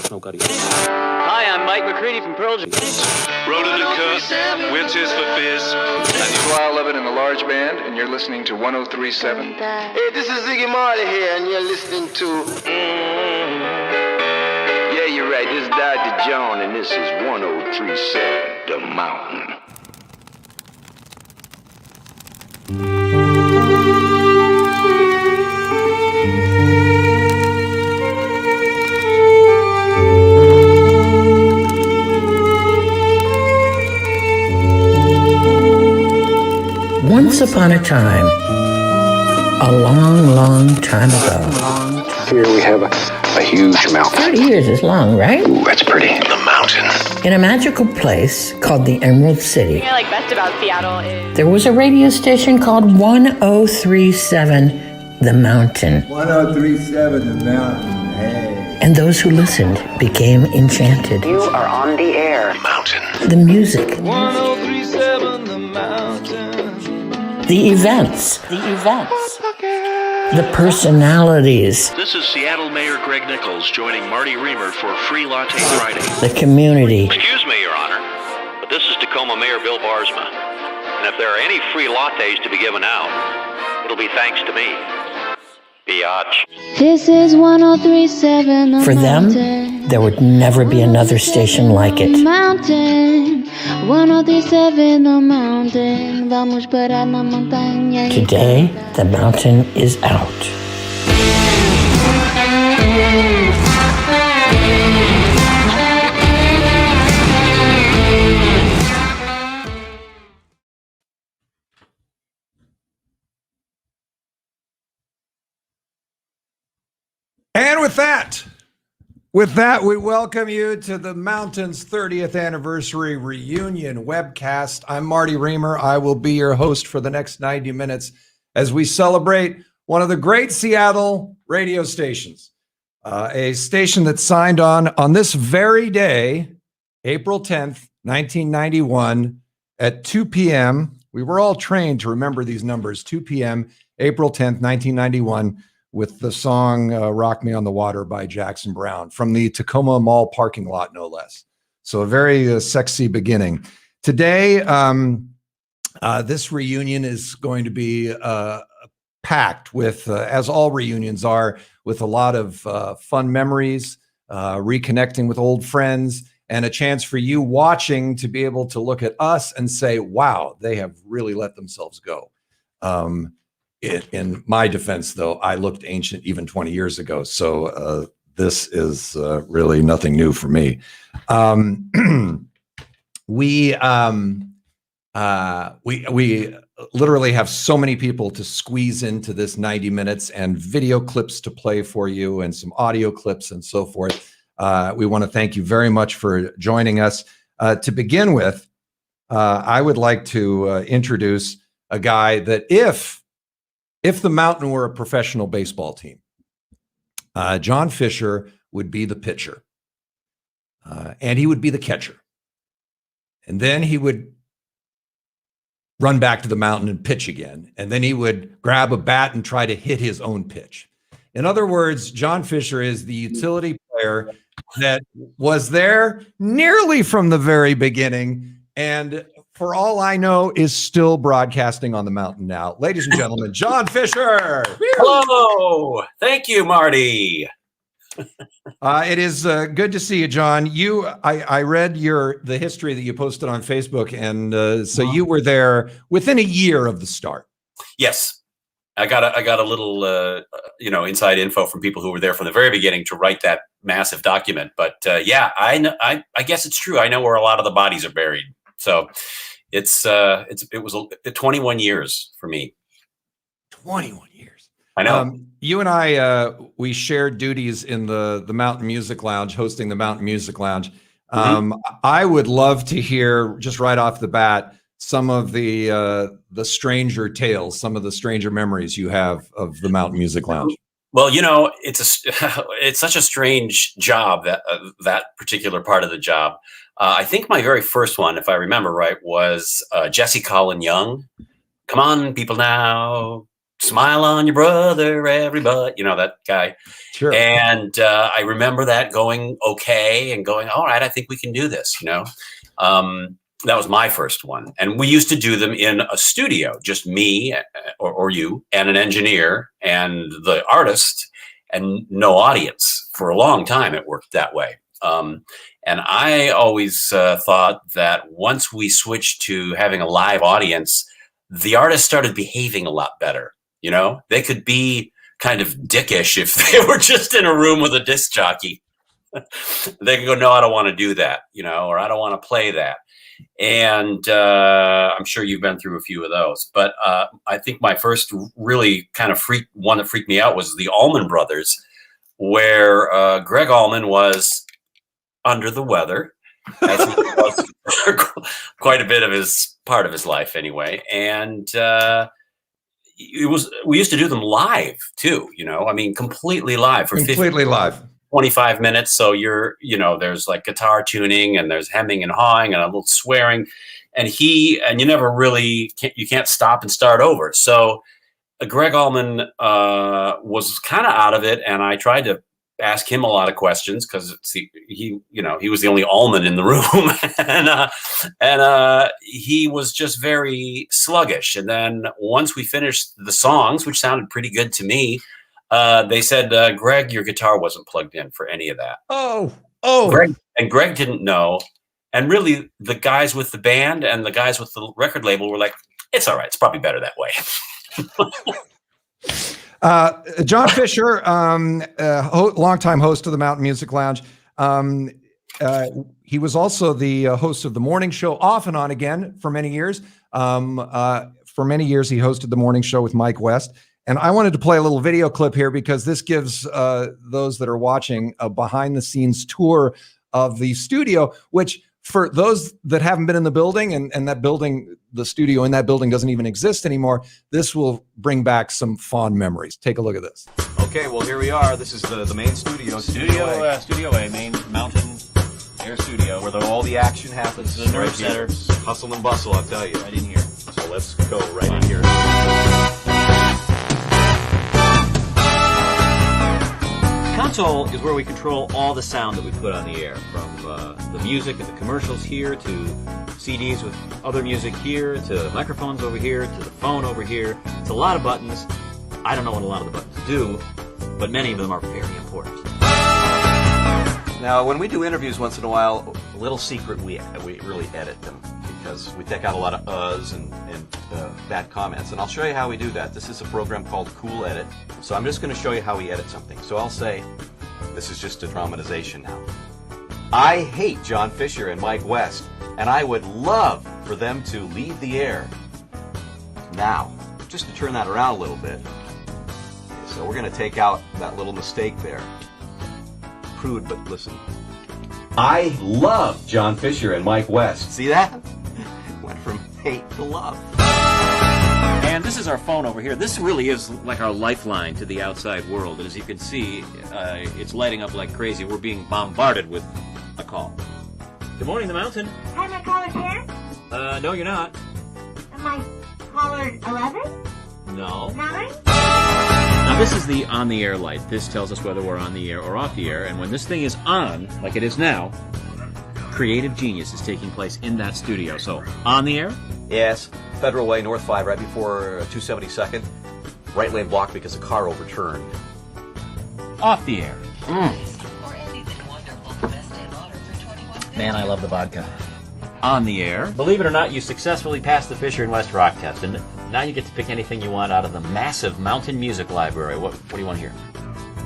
Hi, I'm Mike McCready from Pearl Jam. Rhoda DeCoeur, we're Tears for Fears. This is Lyle Lovett in the Large Band, and you're listening to 103.7. Hey, this is Ziggy Marley here, and you're listening to... Yeah, you're right, this is Dr. John, and this is 103.7, The Mountain. Once upon a time, a long, long time ago. Here we have a huge mountain. 30 years is long, right? Ooh, that's pretty. The mountain. In a magical place called the Emerald City, The thing I like best about Seattle is there was a radio station called 1037 The Mountain. 1037 The Mountain, hey. And those who listened became enchanted. You are on the air. Mountain. The music, 1037 The Mountain. the events, the personalities, This is Seattle Mayor Greg Nichols joining Marty Reamer for Free Latte Friday. the community, Excuse me, Your Honor, but this is Tacoma Mayor Bill Barsma. And if there are any free lattes to be given out, it'll be thanks to me. Biatch. This is 1037 The for them, Mountain. there would never be another station like it. Mountain, 1037 The Mountain. Vamos parar na montanha. Today, the mountain is out. And with that, we welcome you to the Mountain's 30th anniversary reunion webcast. I'm Marty Reamer. I will be your host for the next 90 minutes as we celebrate one of the great Seattle radio stations, a station that signed on this very day, April 10th, 1991 at 2 p.m. We were all trained to remember these numbers, 2 p.m., April 10th, 1991, with the song Rock Me on the Water by Jackson Browne from the Tacoma Mall parking lot, no less. So a very sexy beginning. Today, this reunion is going to be packed with, as all reunions are, with a lot of fun memories, reconnecting with old friends, and a chance for you watching to be able to look at us and say, wow, they have really let themselves go. In my defense, though, I looked ancient even 20 years ago. So this is really nothing new for me. We literally have so many people to squeeze into this 90 minutes and video clips to play for you and some audio clips and so forth. We want to thank you very much for joining us. To begin with, I would like to introduce a guy that if the Mountain were a professional baseball team, John Fisher would be the pitcher, and he would be the catcher. And then he would run back to the Mountain and pitch again. And then he would grab a bat and try to hit his own pitch. In other words, John Fisher is the utility player that was there nearly from the very beginning, and for all I know, is still broadcasting on the Mountain now. Ladies and gentlemen, John Fisher. Hello. Thank you, Marty. It is good to see you, John. I read the history that you posted on Facebook, and so you were there within a year of the start. Yes. I got a little, inside info from people who were there from the very beginning to write that massive document. But yeah, I guess it's true. I know where a lot of the bodies are buried. So it was 21 years for me. 21 years. I know. You and I, we shared duties in the Mountain Music Lounge, hosting the Mountain Music Lounge. I would love to hear, just right off the bat, some of the stranger tales, some of the stranger memories you have of the Mountain Music Lounge. Well, it's such a strange job, that particular part of the job. I think my very first one, if I remember right, was Jesse Colin Young. Come on, people now. smile on your brother, everybody, you know, that guy. Sure. And I remember that going okay and going, all right, I think we can do this, you know. That was my first one. And we used to do them in a studio, just me or you and an engineer and the artist and no audience. For a long time, it worked that way. And I always thought that once we switched to having a live audience, the artists started behaving a lot better. You know, they could be kind of dickish if they were just in a room with a disc jockey. They could go, no, I don't want to do that, you know, or I don't want to play that. And I'm sure you've been through a few of those. But I think my first really kind of one that freaked me out was the Allman Brothers, where Greg Allman was under the weather, as he was quite a bit of part of his life anyway. And we used to do them live too, you know, I mean, completely live for 25 minutes. So there's like guitar tuning and there's hemming and hawing and a little swearing, and you never really you can't stop and start over. So Greg Allman was kind of out of it, and I tried to ask him a lot of questions because he was the only Allman in the room, and he was just very sluggish. And then once we finished the songs, which sounded pretty good to me, they said, Greg, your guitar wasn't plugged in for any of that. Oh. Greg didn't know. And really, the guys with the band and the guys with the record label were like, it's all right. It's probably better that way. John Fisher, longtime host of the Mountain Music Lounge. He was also the host of the morning show off and on again for many years. For many years, he hosted the morning show with Mike West. And I wanted to play a little video clip here because this gives those that are watching a behind-the-scenes tour of the studio, which for those that haven't been in the building and that building, the studio in that building doesn't even exist anymore, this will bring back some fond memories. Take a look at this. Okay, well, here we are. This is the main studio. Studio A, main mountain air studio, where all the action happens. The nerve center. Hustle and bustle, I'll tell you. Right in here. So let's go right in here. Console is where we control all the sound that we put on the air, from the music and the commercials here, to CDs with other music here, to microphones over here, to the phone over here. It's a lot of buttons. I don't know what a lot of the buttons do, but many of them are very important. Now, when we do interviews once in a while, a little secret, we really edit them, because we take out a lot of uhs and bad comments. And I'll show you how we do that. This is a program called Cool Edit. So I'm just going to show you how we edit something. So I'll say, this is just a dramatization now. I hate John Fisher and Mike West, and I would love for them to leave the air. Now, just to turn that around a little bit. So we're going to take out that little mistake there. Crude, but listen. I love John Fisher and Mike West. See that? Went from hate to love. And this is our phone over here. This really is like our lifeline to the outside world. And as you can see, it's lighting up like crazy. We're being bombarded with a call. Good morning, the mountain. Hi, my caller here? No, you're not. Am I caller 11? No. 9? Now, this is the on-the-air light. This tells us whether we're on the air or off the air. And when this thing is on, like it is now, creative genius is taking place in that studio. So, on the air? Yes. Federal Way, North 5, right before 272nd. Right lane blocked because a car overturned. Off the air. Man, I love the vodka. On the air. Believe it or not, you successfully passed the Fisher and West rock test, and now you get to pick anything you want out of the massive mountain music library. What do you want to hear?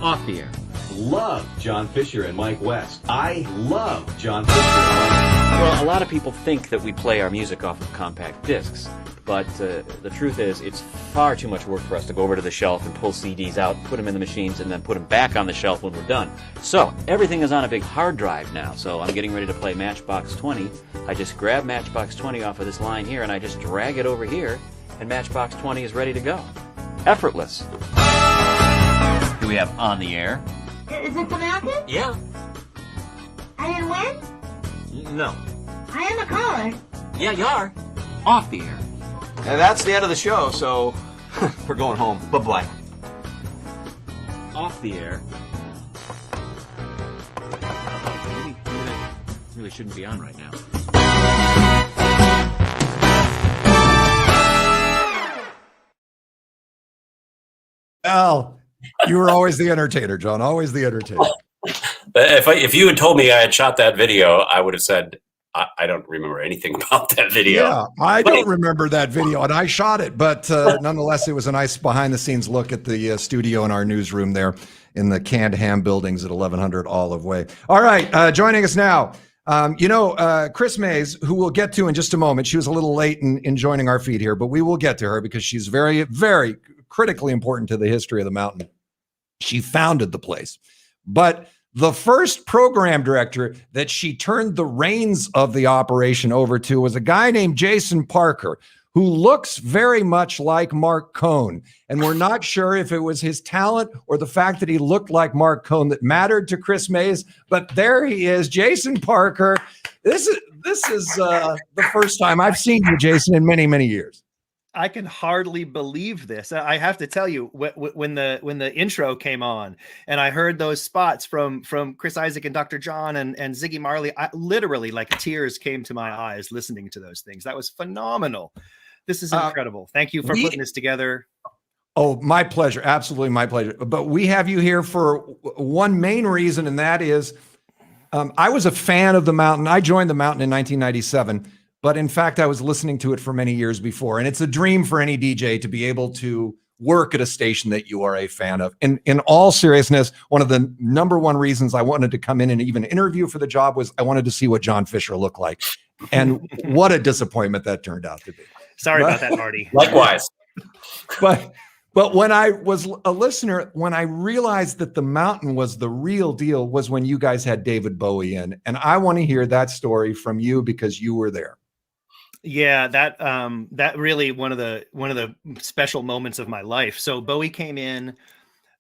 Off the air. Love John Fisher and Mike West. I love John Fisher and Mike West. Well, a lot of people think that we play our music off of compact discs, but the truth is it's far too much work for us to go over to the shelf and pull CDs out, put them in the machines, and then put them back on the shelf when we're done. So everything is on a big hard drive now, so I'm getting ready to play Matchbox 20. I just grab Matchbox 20 off of this line here, and I just drag it over here, and Matchbox 20 is ready to go. Effortless. Here we have On the Air. Is it the mountain? Yeah. I didn't win? No. I am a caller. Yeah, you are. Off the air. And that's the end of the show, so We're going home. Bye-bye. Off the air. Really shouldn't be on right now. Well, you were always the entertainer, John. Always the entertainer. If you had told me I had shot that video, I would have said, I don't remember anything about that video. Yeah, I don't remember that video, and I shot it, but nonetheless, it was a nice behind-the-scenes look at the studio in our newsroom there in the Canned Ham buildings at 1100 Olive Way. All right, joining us now, Chris Mays, who we'll get to in just a moment. She was a little late in joining our feed here, but we will get to her because she's very, very critically important to the history of the mountain. She founded the place, but the first program director that she turned the reins of the operation over to was a guy named Jason Parker, who looks very much like Mark Cohn. And we're not sure if it was his talent or the fact that he looked like Mark Cohn that mattered to Chris Mays, but there he is, Jason Parker. This is the first time I've seen you, Jason, in many, many years. I can hardly believe this. I have to tell you, when the intro came on and I heard those spots from Chris Isaak and Dr. John and Ziggy Marley, I literally, like, tears came to my eyes listening to those things. That was phenomenal. This is incredible. Thank you for putting this together. Oh, my pleasure. Absolutely my pleasure. But we have you here for one main reason, and that is I was a fan of the mountain. I joined the mountain in 1997. But in fact, I was listening to it for many years before. And it's a dream for any DJ to be able to work at a station that you are a fan of. In all seriousness, one of the number one reasons I wanted to come in and even interview for the job was I wanted to see what John Fisher looked like. And what a disappointment that turned out to be. Sorry about that, Marty. Likewise. But when I was a listener, when I realized that the mountain was the real deal was when you guys had David Bowie in. And I want to hear that story from you because you were there. Yeah, that really one of the special moments of my life. So Bowie came in.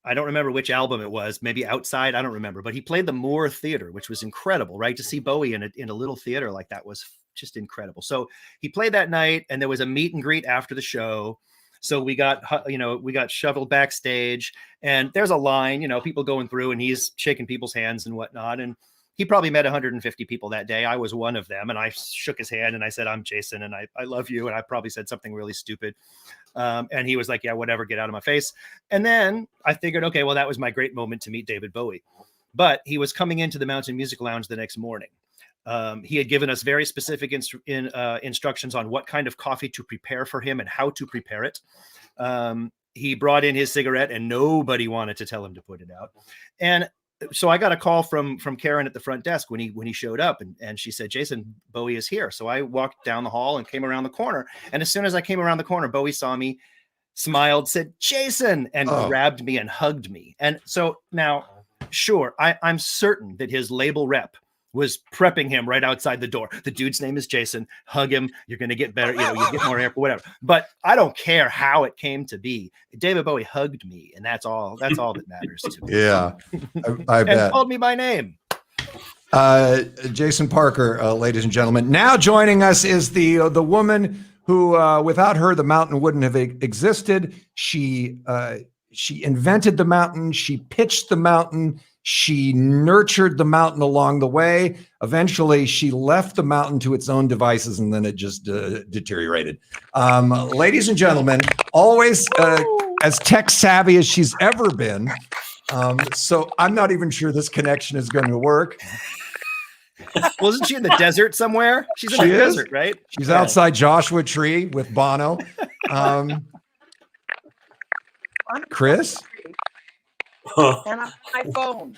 I don't remember which album it was, maybe Outside. I don't remember, but he played the Moore Theater, which was incredible, right? To see Bowie in a little theater like that was just incredible. So he played that night, and there was a meet and greet after the show. So we got shoveled backstage, and there's a line, people going through, and he's shaking people's hands and whatnot. And he probably met 150 people that day. I was one of them, and I shook his hand and I said, "I'm Jason, and I love you." And I probably said something really stupid. And he was like, "Yeah, whatever, get out of my face." And then I figured, okay, well, that was my great moment to meet David Bowie. But he was coming into the Mountain Music Lounge the next morning. He had given us very specific instructions on what kind of coffee to prepare for him and how to prepare it. He brought in his cigarette, and nobody wanted to tell him to put it out. And so I got a call from Karen at the front desk when he showed up, and she said, "Jason, Bowie is here." So I walked down the hall and came around the corner. And as soon as I came around the corner, Bowie saw me, smiled, said, "Jason," and grabbed me and hugged me. And so now, sure, I'm certain that his label rep was prepping him right outside the door. The dude's name is Jason. Hug him. You're going to get better. You get more air, whatever. But I don't care how it came to be. David Bowie hugged me, and that's all that matters to me. Yeah, I bet. And called me by name. Jason Parker, ladies and gentlemen. Now joining us is the woman who, without her, the mountain wouldn't have existed. She invented the mountain. She pitched the mountain. She nurtured the mountain along the way. Eventually, she left the mountain to its own devices, and then it just deteriorated. Ladies and gentlemen, always as tech savvy as she's ever been. So I'm not even sure this connection is going to work. Well, isn't she in the desert somewhere? She's in the desert, right? She's outside Joshua Tree with Bono. Chris? And my phone.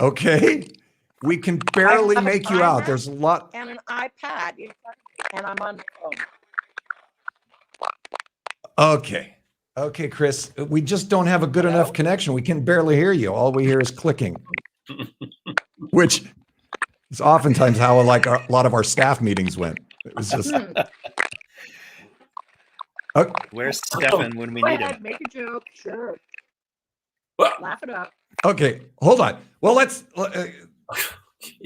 Okay. We can barely make you out. There's a lot. And an iPad. And I'm on the phone. Okay, Chris. We just don't have a good enough connection. We can barely hear you. All we hear is clicking, which is oftentimes how a lot of our staff meetings went. It was just. Okay. Where's Stefan when we need him? Make a joke. Sure. Laugh it up. Okay, hold on. Well, let's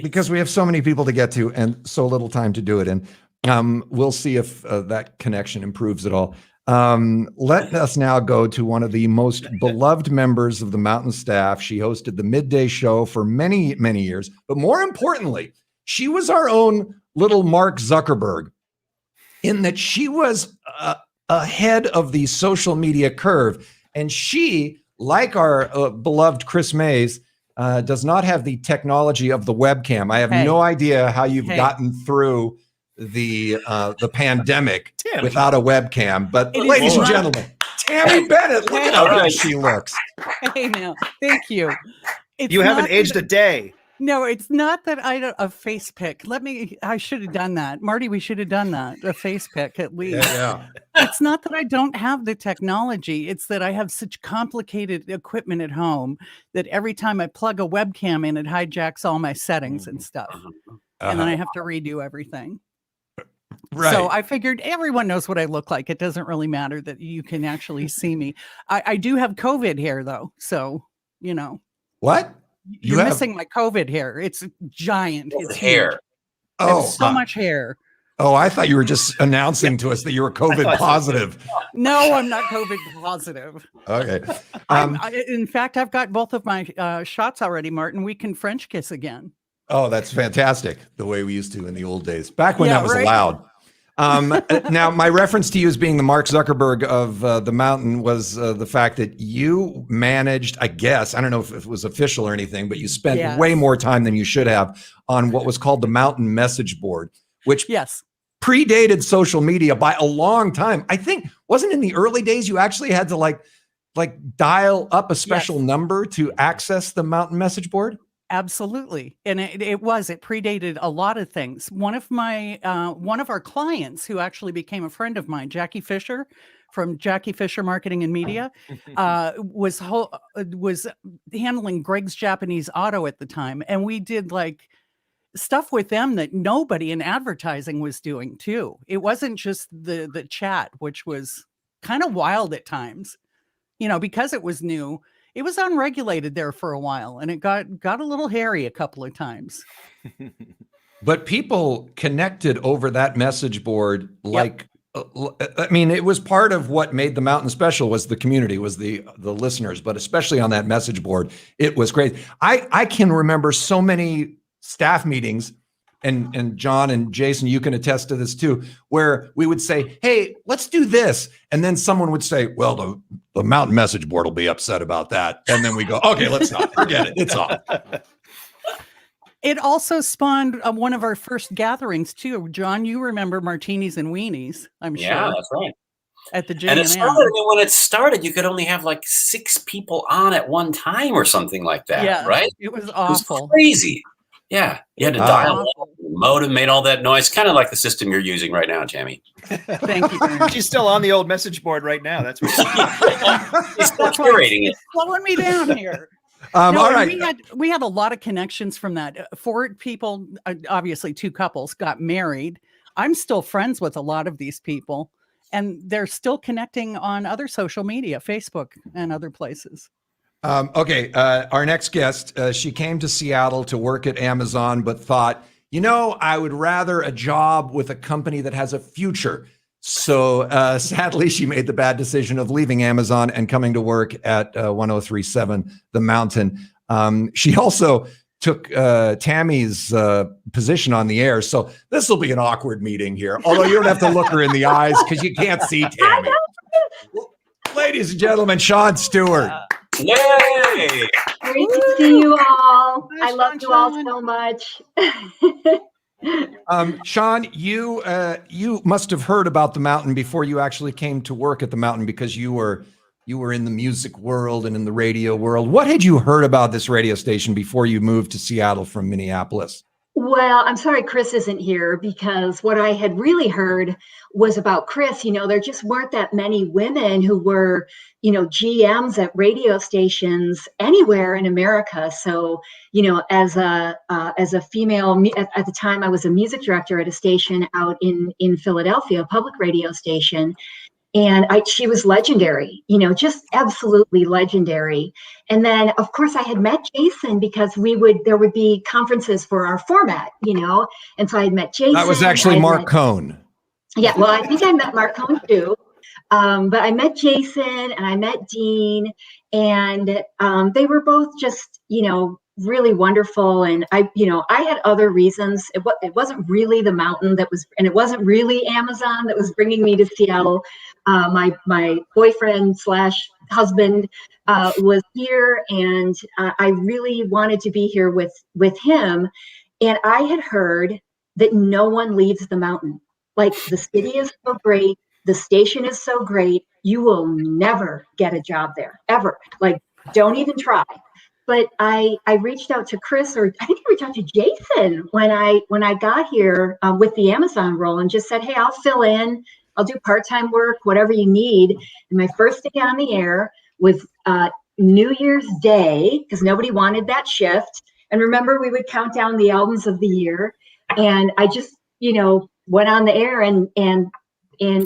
because we have so many people to get to and so little time to do it in. We'll see if that connection improves at all. Let us now go to one of the most beloved members of the Mountain staff. She hosted the midday show for many, many years. But more importantly, she was our own little Mark Zuckerberg, in that she was ahead of the social media curve. And she, like our beloved Chris Mays, does not have the technology of the webcam. I have no idea how you've gotten through the pandemic without a webcam. But ladies and gentlemen, Tammy Bennett, look at how good she looks. Hey, now, thank you. You haven't aged a day. No, it's not that I don't a face pick. I should have done that. Marty, we should have done that. A face pick at least. Yeah. It's not that I don't have the technology. It's that I have such complicated equipment at home that every time I plug a webcam in, it hijacks all my settings and stuff. And then I have to redo everything. Right. So I figured everyone knows what I look like. It doesn't really matter that you can actually see me. I do have COVID hair though. So, you know. What? You're missing my COVID hair. It's giant. It's hair. huge. Oh, so much hair. Oh, I thought you were just announcing to us that you were COVID positive. No, I'm not COVID positive. Okay. In fact, I've got both of my shots already, Martin. We can French kiss again. Oh, that's fantastic. The way we used to in the old days, back when that was allowed. Now, my reference to you as being the Mark Zuckerberg of the Mountain was the fact that you managed, I guess, I don't know if it was official or anything, but you spent way more time than you should have on what was called the Mountain message board, which predated social media by a long time. I think, wasn't in the early days, you actually had to like dial up a special number to access the Mountain message board? Absolutely. And it predated a lot of things. One of our clients who actually became a friend of mine, Jackie Fisher from Jackie Fisher Marketing and Media, was handling Greg's Japanese Auto at the time. And we did like stuff with them that nobody in advertising was doing too. It wasn't just the chat, which was kind of wild at times, you know, because it was new. It was unregulated there for a while, and it got a little hairy a couple of times. But people connected over that message board like, I mean, it was part of what made the Mountain special was the community, was the listeners, but especially on that message board, it was great. I can remember so many staff meetings, and John and Jason, you can attest to this too, where we would say, hey, let's do this. And then someone would say, well, the Mountain message board will be upset about that. And then we go, okay, let's not forget it. It's on. It also spawned one of our first gatherings too. John, you remember Martinis and Weenies, I'm sure. Yeah, that's right. At the gym. And it started, when it started, you could only have like 6 people on at one time or something like that, right? It was awful. It was crazy. Yeah, you had to dial up. The modem made all that noise, kind of like the system you're using right now, Jamie. Thank you. She's still on the old message board right now. That's what she's still curating it. Slowing me down here. All right. We had a lot of connections from that. 4 people, obviously 2 couples, got married. I'm still friends with a lot of these people, and they're still connecting on other social media, Facebook and other places. Okay, our next guest, she came to Seattle to work at Amazon, but thought, you know, I would rather a job with a company that has a future. So sadly, she made the bad decision of leaving Amazon and coming to work at 1037 The Mountain. She also took Tammy's position on the air. So this will be an awkward meeting here, although you don't have to look her in the eyes because you can't see Tammy. Ladies and gentlemen, Sean Stewart. Yay! Great to see you all. I love you all so much. Sean, you must have heard about the Mountain before you actually came to work at the Mountain, because you were in the music world and in the radio world. What had you heard about this radio station before you moved to Seattle from Minneapolis? Well, I'm sorry Chris isn't here, because what I had really heard was about Chris. You know, there just weren't that many women who were, you know, GMs at radio stations anywhere in America. So, you know, as a female, at the time I was a music director at a station out in Philadelphia, a public radio station. And she was legendary, you know, just absolutely legendary. And then, of course, I had met Jason because there would be conferences for our format, you know. And so I had met Jason. That was actually Mark Cohn. Yeah, well, I think I met Mark Cohn too. But I met Jason and I met Dean, and they were both just, really wonderful. And I had other reasons. It wasn't really the mountain and it wasn't really Amazon that was bringing me to Seattle. My boyfriend / husband was here, and I really wanted to be here with him. And I had heard that no one leaves the mountain. Like, the city is so great. The station is so great. You will never get a job there, ever. Like, don't even try. But I reached out to Chris, or I think I reached out to Jason when I got here with the Amazon role, and just said, hey, I'll fill in. I'll do part-time work, whatever you need. And my first day on the air was New Year's Day, because nobody wanted that shift. And remember, we would count down the albums of the year. And I just, went on the air, and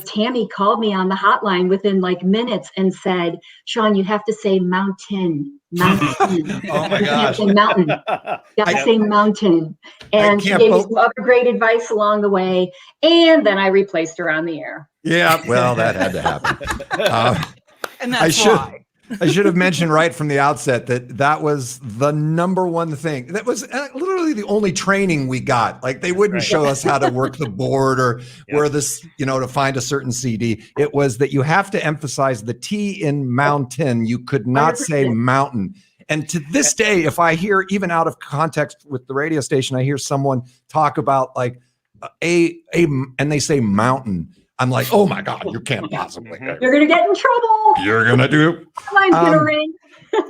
Tammy called me on the hotline within like minutes and said, Sean, you have to say mountain. Oh my gosh. Say mountain. You have to say mountain. And she gave me some other great advice along the way. And then I replaced her on the air. Yeah, well, that had to happen. And that's why. I should have mentioned right from the outset that was the number one thing. That was literally the only training we got. Like, they wouldn't show us how to work the board or where this, to find a certain CD. It was that you have to emphasize the T in mountain. You could not 100%. Say mountain. And to this day, if I hear, even out of context with the radio station, I hear someone talk about like and they say mountain, I'm like, oh my God, you can't possibly. You're going to get in trouble. You're going to do. Line's going to ring.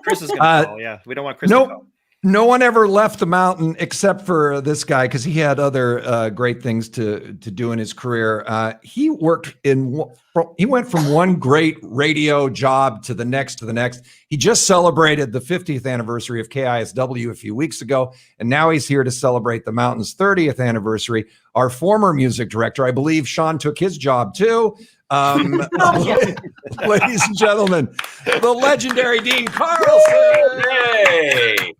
Chris is going to call. Yeah. We don't want Chris to call. No one ever left the mountain except for this guy, because he had other great things to do in his career. He went from one great radio job to the next. He just celebrated the 50th anniversary of KISW a few weeks ago, and now he's here to celebrate the mountain's 30th anniversary. Our former music director, I believe Sean took his job too. Ladies and gentlemen, the legendary Dean Carlson. Hey.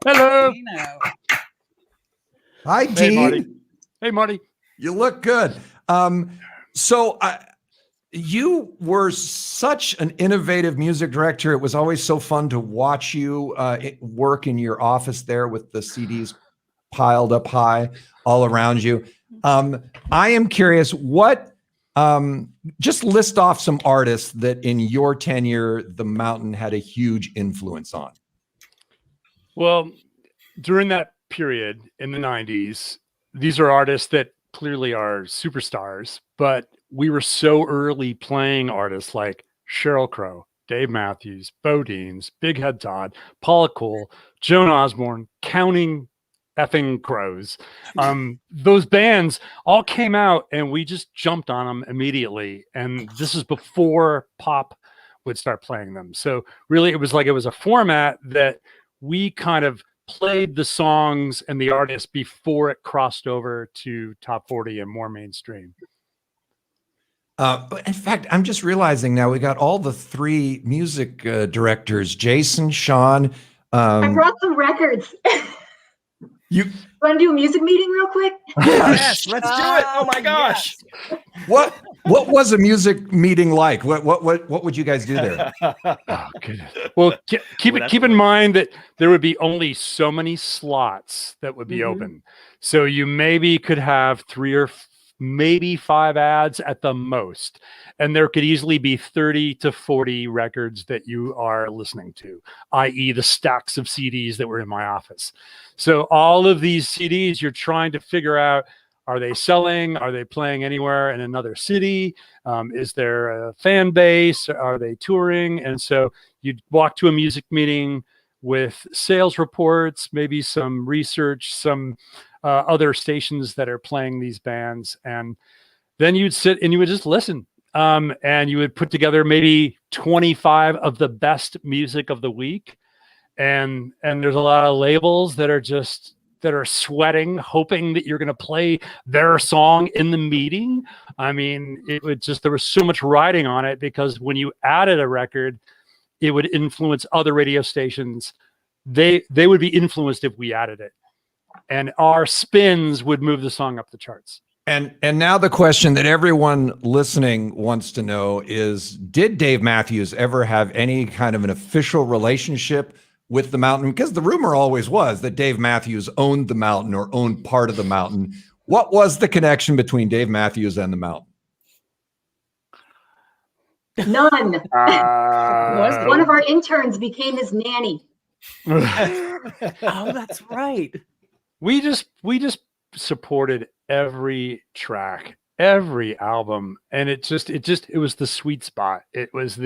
Hello. Hi, Dean. Hey, Marty. Hey, Marty. You look good. So you were such an innovative music director. It was always so fun to watch you work in your office there with the CDs piled up high all around you. I am curious, just list off some artists that in your tenure, the Mountain had a huge influence on. Well, during that period in the 90s, these are artists that clearly are superstars, but we were so early playing artists like Sheryl Crow, Dave Matthews, Bo Deans, Big Head Todd, Paula Cole, Joan Osborne, Counting Effing Crows. Those bands all came out and we just jumped on them immediately. And this is before pop would start playing them. So really it was a format that we kind of played the songs and the artists before it crossed over to top 40 and more mainstream. In fact, I'm just realizing now we got all the three music directors, Jason, Sean. I brought some records. You want to do a music meeting real quick? Yes, let's do it. Oh my gosh. Yes. What was a music meeting like? What would you guys do there? Oh, goodness. Well, keep in mind that there would be only so many slots that would be open. So you maybe could have 3 or maybe 5 ads at the most. And there could easily be 30 to 40 records that you are listening to, i.e. the stacks of CDs that were in my office. So all of these CDs, you're trying to figure out, are they selling? Are they playing anywhere in another city? Is there a fan base? Are they touring? And so you'd walk to a music meeting with sales reports, maybe some research, some other stations that are playing these bands. And then you'd sit and you would just listen. And you would put together maybe 25 of the best music of the week. And there's a lot of labels that are sweating, hoping that you're going to play their song in the meeting. I mean, there was so much riding on it because when you added a record, it would influence other radio stations. They would be influenced if we added it. And our spins would move the song up the charts. And now the question that everyone listening wants to know is, did Dave Matthews ever have any kind of an official relationship with the mountain? Because the rumor always was that Dave Matthews owned the mountain or owned part of the mountain. What was the connection between Dave Matthews and the mountain? None. One of our interns became his nanny. Oh, that's right. We just supported every track, every album, and it was the sweet spot. It was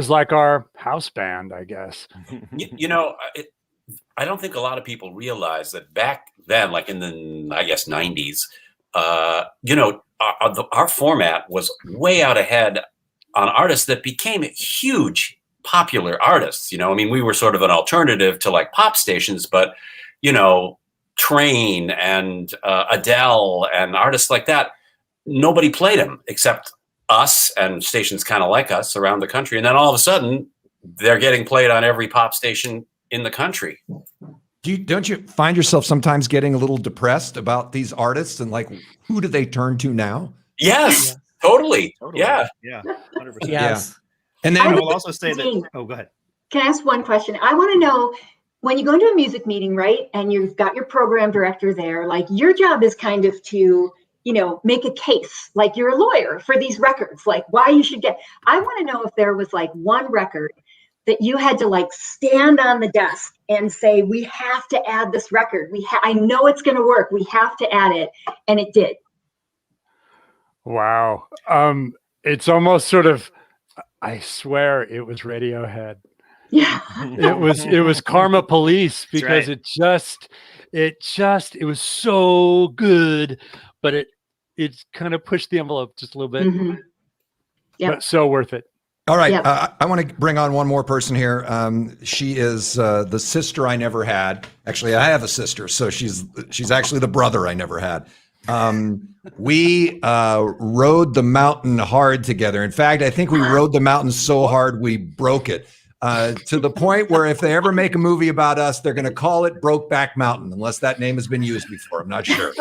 like our house band, I guess. I don't think a lot of people realize that back then, like in the, I guess, 90s, our format was way out ahead on artists that became huge, popular artists. I mean, we were sort of an alternative to like pop stations, but, Train and Adele and artists like that, nobody played them except us and stations kind of like us around the country. And then all of a sudden, they're getting played on every pop station in the country. Don't you find yourself sometimes getting a little depressed about these artists and like, who do they turn to now? Yes, totally. Yeah. Yeah. 100%. Yes. Yeah. And then I will also say that. Oh, go ahead. Can I ask one question? I want to know, when you go into a music meeting, right, and you've got your program director there, like your job is kind of to, make a case, like you're a lawyer for these records, like why you should get. I want to know if there was like one record that you had to like stand on the desk and say, we have to add this record. I know it's going to work. We have to add it. And it did. Wow. It's almost sort of, I swear it was Radiohead. Yeah. It was Karma Police, because it was so good, but it kind of pushed the envelope just a little bit. Mm-hmm. Yeah. But so worth it. All right. Yep. I want to bring on one more person here. She is the sister I never had. Actually, I have a sister, so she's actually the brother I never had. We rode the mountain hard together. In fact, I think we rode the mountain so hard we broke it. To the point where if they ever make a movie about us, they're going to call it Brokeback Mountain, unless that name has been used before. I'm not sure.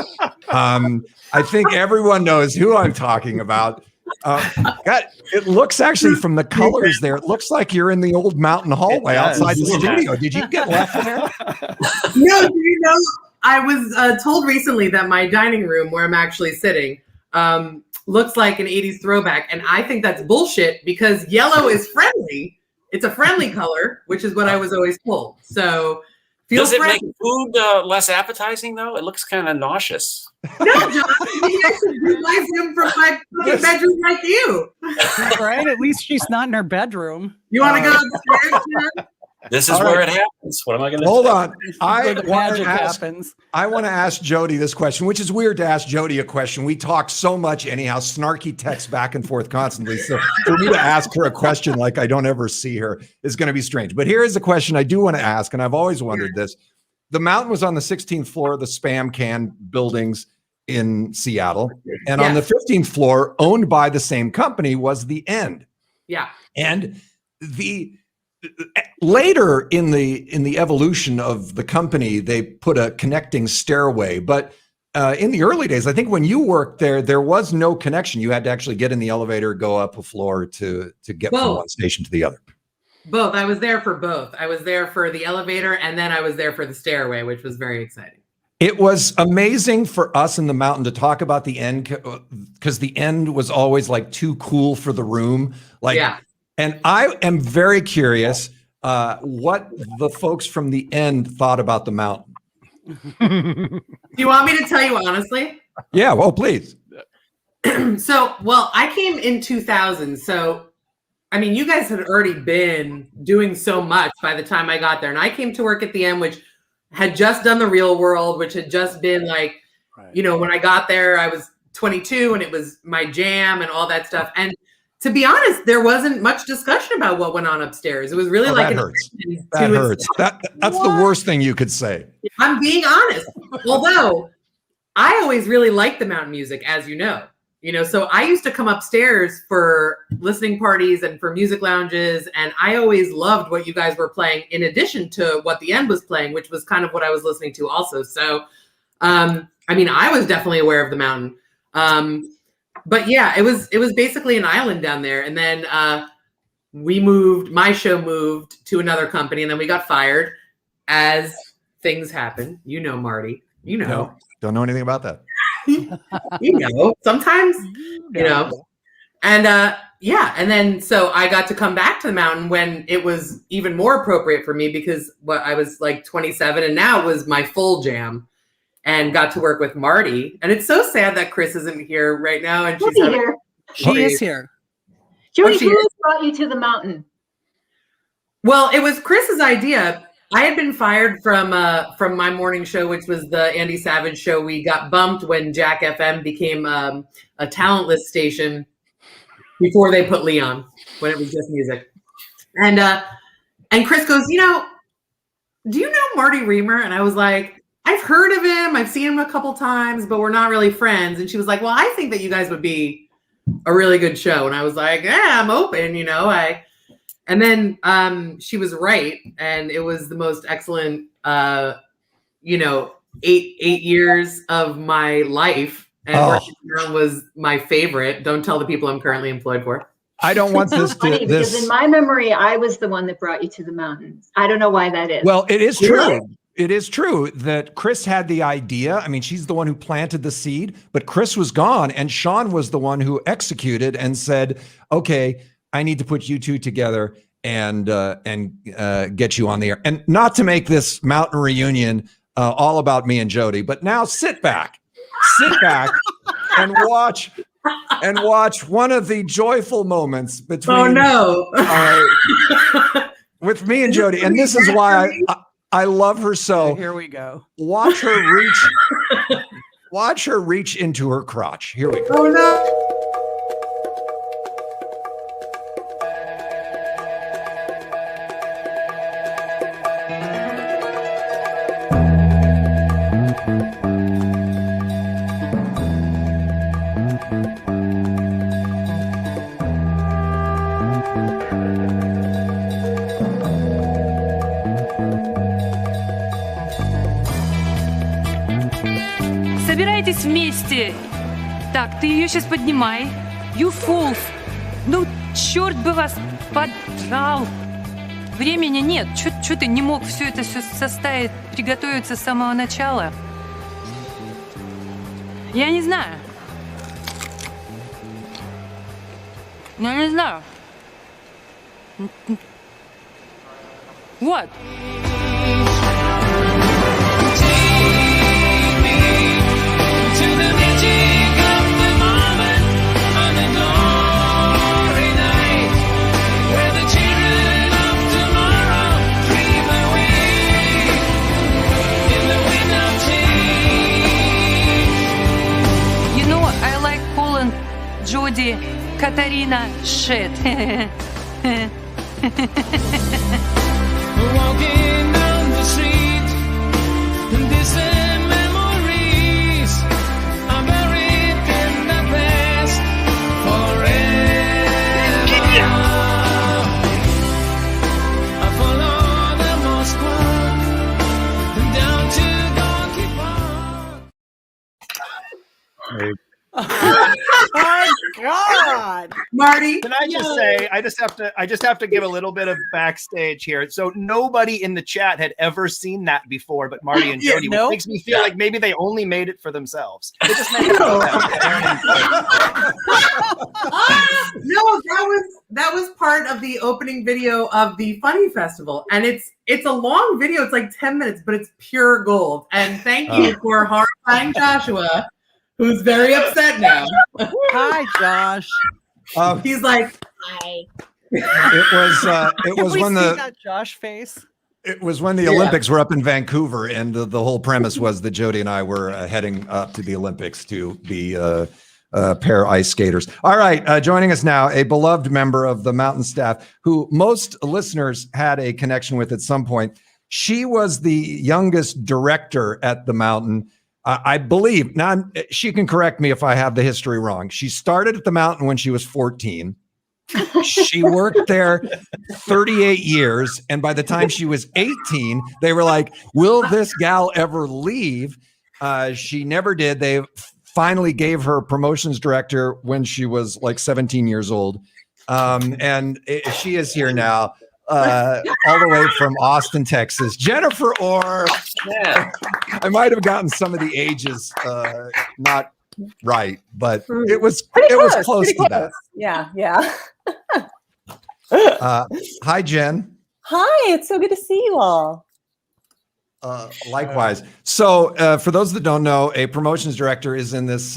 I think everyone knows who I'm talking about. God, it looks actually from the colors there, it looks like you're in the old mountain hallway outside the studio. Did you get left there? No, I was told recently that my dining room, where I'm actually sitting, looks like an 80s throwback. And I think that's bullshit, because yellow is friendly. It's a friendly color, which is what I was always told. So does it make food less appetizing, though? It looks kind of nauseous. No, John, maybe I should realize him from my bedroom like you. Right? At least she's not in her bedroom. You want to go upstairs, John? This is where it happens. What am I going to Hold say? on. I want to ask Jody this question, which is weird to ask Jody a question. We talk so much anyhow, snarky texts back and forth constantly. So for me to ask her a question like I don't ever see her is going to be strange. But here is a question I do want to ask, and I've always wondered this. The mountain was on the 16th floor of the Spam Can buildings in Seattle. And on the 15th floor, owned by the same company, was the End. Yeah. And later in the evolution of the company, they put a connecting stairway. But in the early days, I think when you worked there was no connection. You had to actually get in the elevator, go up a floor to get from one station to the other. Both. I was there for both. I was there for the elevator, and then I was there for the stairway, which was very exciting. It was amazing for us in the mountain to talk about the End, because the End was always like too cool for the room. And I am very curious what the folks from the End thought about the mountain. Do you want me to tell you honestly? Yeah, well, please. I came in 2000. So, I mean, you guys had already been doing so much by the time I got there. And I came to work at the End, which had just done The Real World, which had just been like, when I got there, I was 22 and it was my jam and all that stuff. And to be honest, there wasn't much discussion about what went on upstairs. It was really like that hurts. That hurts. That's the worst thing you could say. I'm being honest. Although I always really liked the mountain music, as you know. So I used to come upstairs for listening parties and for music lounges, and I always loved what you guys were playing, in addition to what the End was playing, which was kind of what I was listening to also. So I I mean, I was definitely aware of the mountain. But yeah, it was basically an island down there. And then my show moved to another company, and then we got fired as things happen. You know, Marty, you know. No, don't know anything about that. You know, sometimes, you know. And and then so I got to come back to the mountain when it was even more appropriate for me, because I was like 27, and now it was my full jam, and got to work with Marty. And it's so sad that Chris isn't here right now. And she's here. She is here. Jody, who brought you to the mountain? Well, it was Chris's idea. I had been fired from my morning show, which was the Andy Savage show. We got bumped when Jack FM became a talentless station before they put Leon, when it was just music. And Chris goes, do you know Marty Reamer? And I was like, I've heard of him. I've seen him a couple times, but we're not really friends. And she was like, well, I think that you guys would be a really good show. And I was like, yeah, I'm open, And then she was right. And it was the most excellent, 8 years of my life. And working around was my favorite. Don't tell the people I'm currently employed for. I don't want this to... Because in my memory, I was the one that brought you to the mountains. I don't know why that is. Well, it is true. It is true that Chris had the idea. I mean, she's the one who planted the seed, but Chris was gone, and Sean was the one who executed and said, okay, I need to put you two together and get you on the air. And not to make this mountain reunion all about me and Jody, but now sit back and watch one of the joyful moments between with me and Jody. And this is why I love her so. Here we go. Watch her reach into her crotch. Here we go. Oh no. Собирайтесь вместе. Так, ты ее сейчас поднимай. You fools. Ну, черт бы вас подрал. Времени нет. Чё ты не мог все составить, приготовиться с самого начала? Я не знаю. Я не знаю. What? Jody, Katarina, shit. Walking down the street, distant memories are buried in the past forever. I follow the Moscow down to Donkey Park. Oh God, Marty! Can I just say, I just have to give a little bit of backstage here. So nobody in the chat had ever seen that before, but Marty and Jody, which makes me feel like maybe they only made it for themselves. They just made it for No, that was part of the opening video of the Funny Festival, and it's a long video. It's like 10 minutes, but it's pure gold. And thank you for horrifying Joshua, who's very upset now. Hi, Josh. He's like, hi. It was when that Josh face. It was when the Olympics were up in Vancouver, and the whole premise was that Jody and I were heading up to the Olympics to be pair ice skaters. All right, joining us now, a beloved member of the mountain staff who most listeners had a connection with at some point. She was the youngest director at the mountain. I believe, now she can correct me if I have the history wrong. She started at the mountain when she was 14. She worked there 38 years. And by the time she was 18, they were like, will this gal ever leave? She never did. They finally gave her promotions director when she was like 17 years old. She is here now, all the way from Austin, Texas. Jennifer Orr. Yeah. I might have gotten some of the ages not right, but it was close to that. Yeah. Hi, Jen. Hi, it's so good to see you all. Likewise. So, for those that don't know, a promotions director is in this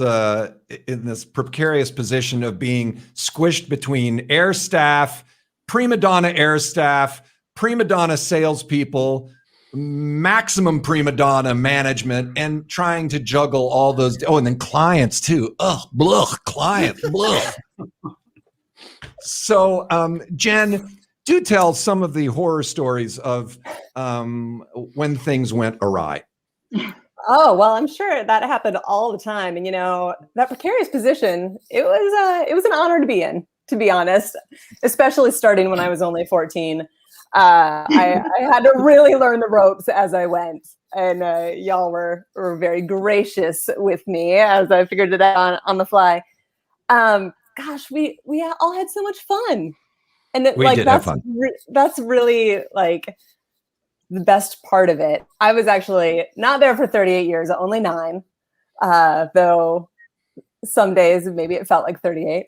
precarious position of being squished between air staff, prima donna air staff, prima donna salespeople, maximum prima donna management, and trying to juggle all those. Oh, and then clients too. Ugh, blah, client, blah. So, Jen, do tell some of the horror stories of when things went awry. Oh, well, I'm sure that happened all the time. And, that precarious position, it was an honor to be in, to be honest, especially starting when I was only 14. I had to really learn the ropes as I went. And y'all were very gracious with me as I figured it out on the fly. Gosh, we all had so much fun. And that's really like the best part of it. I was actually not there for 38 years, only 9, though some days maybe it felt like 38.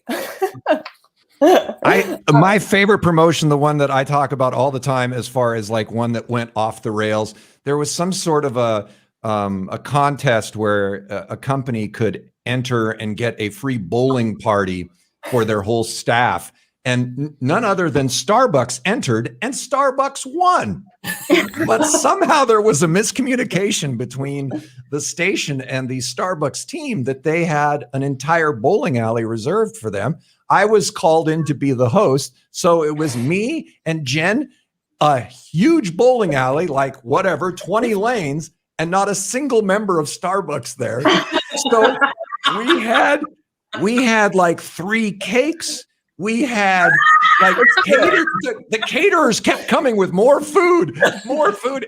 My favorite promotion, the one that I talk about all the time, as far as like one that went off the rails, there was some sort of a contest where a company could enter and get a free bowling party for their whole staff. And none other than Starbucks entered, and Starbucks won. But somehow there was a miscommunication between the station and the Starbucks team that they had an entire bowling alley reserved for them. I was called in to be the host. So it was me and Jen, a huge bowling alley, like 20 lanes, and not a single member of Starbucks there. So we had like 3 cakes. We had like the caterers kept coming with more food.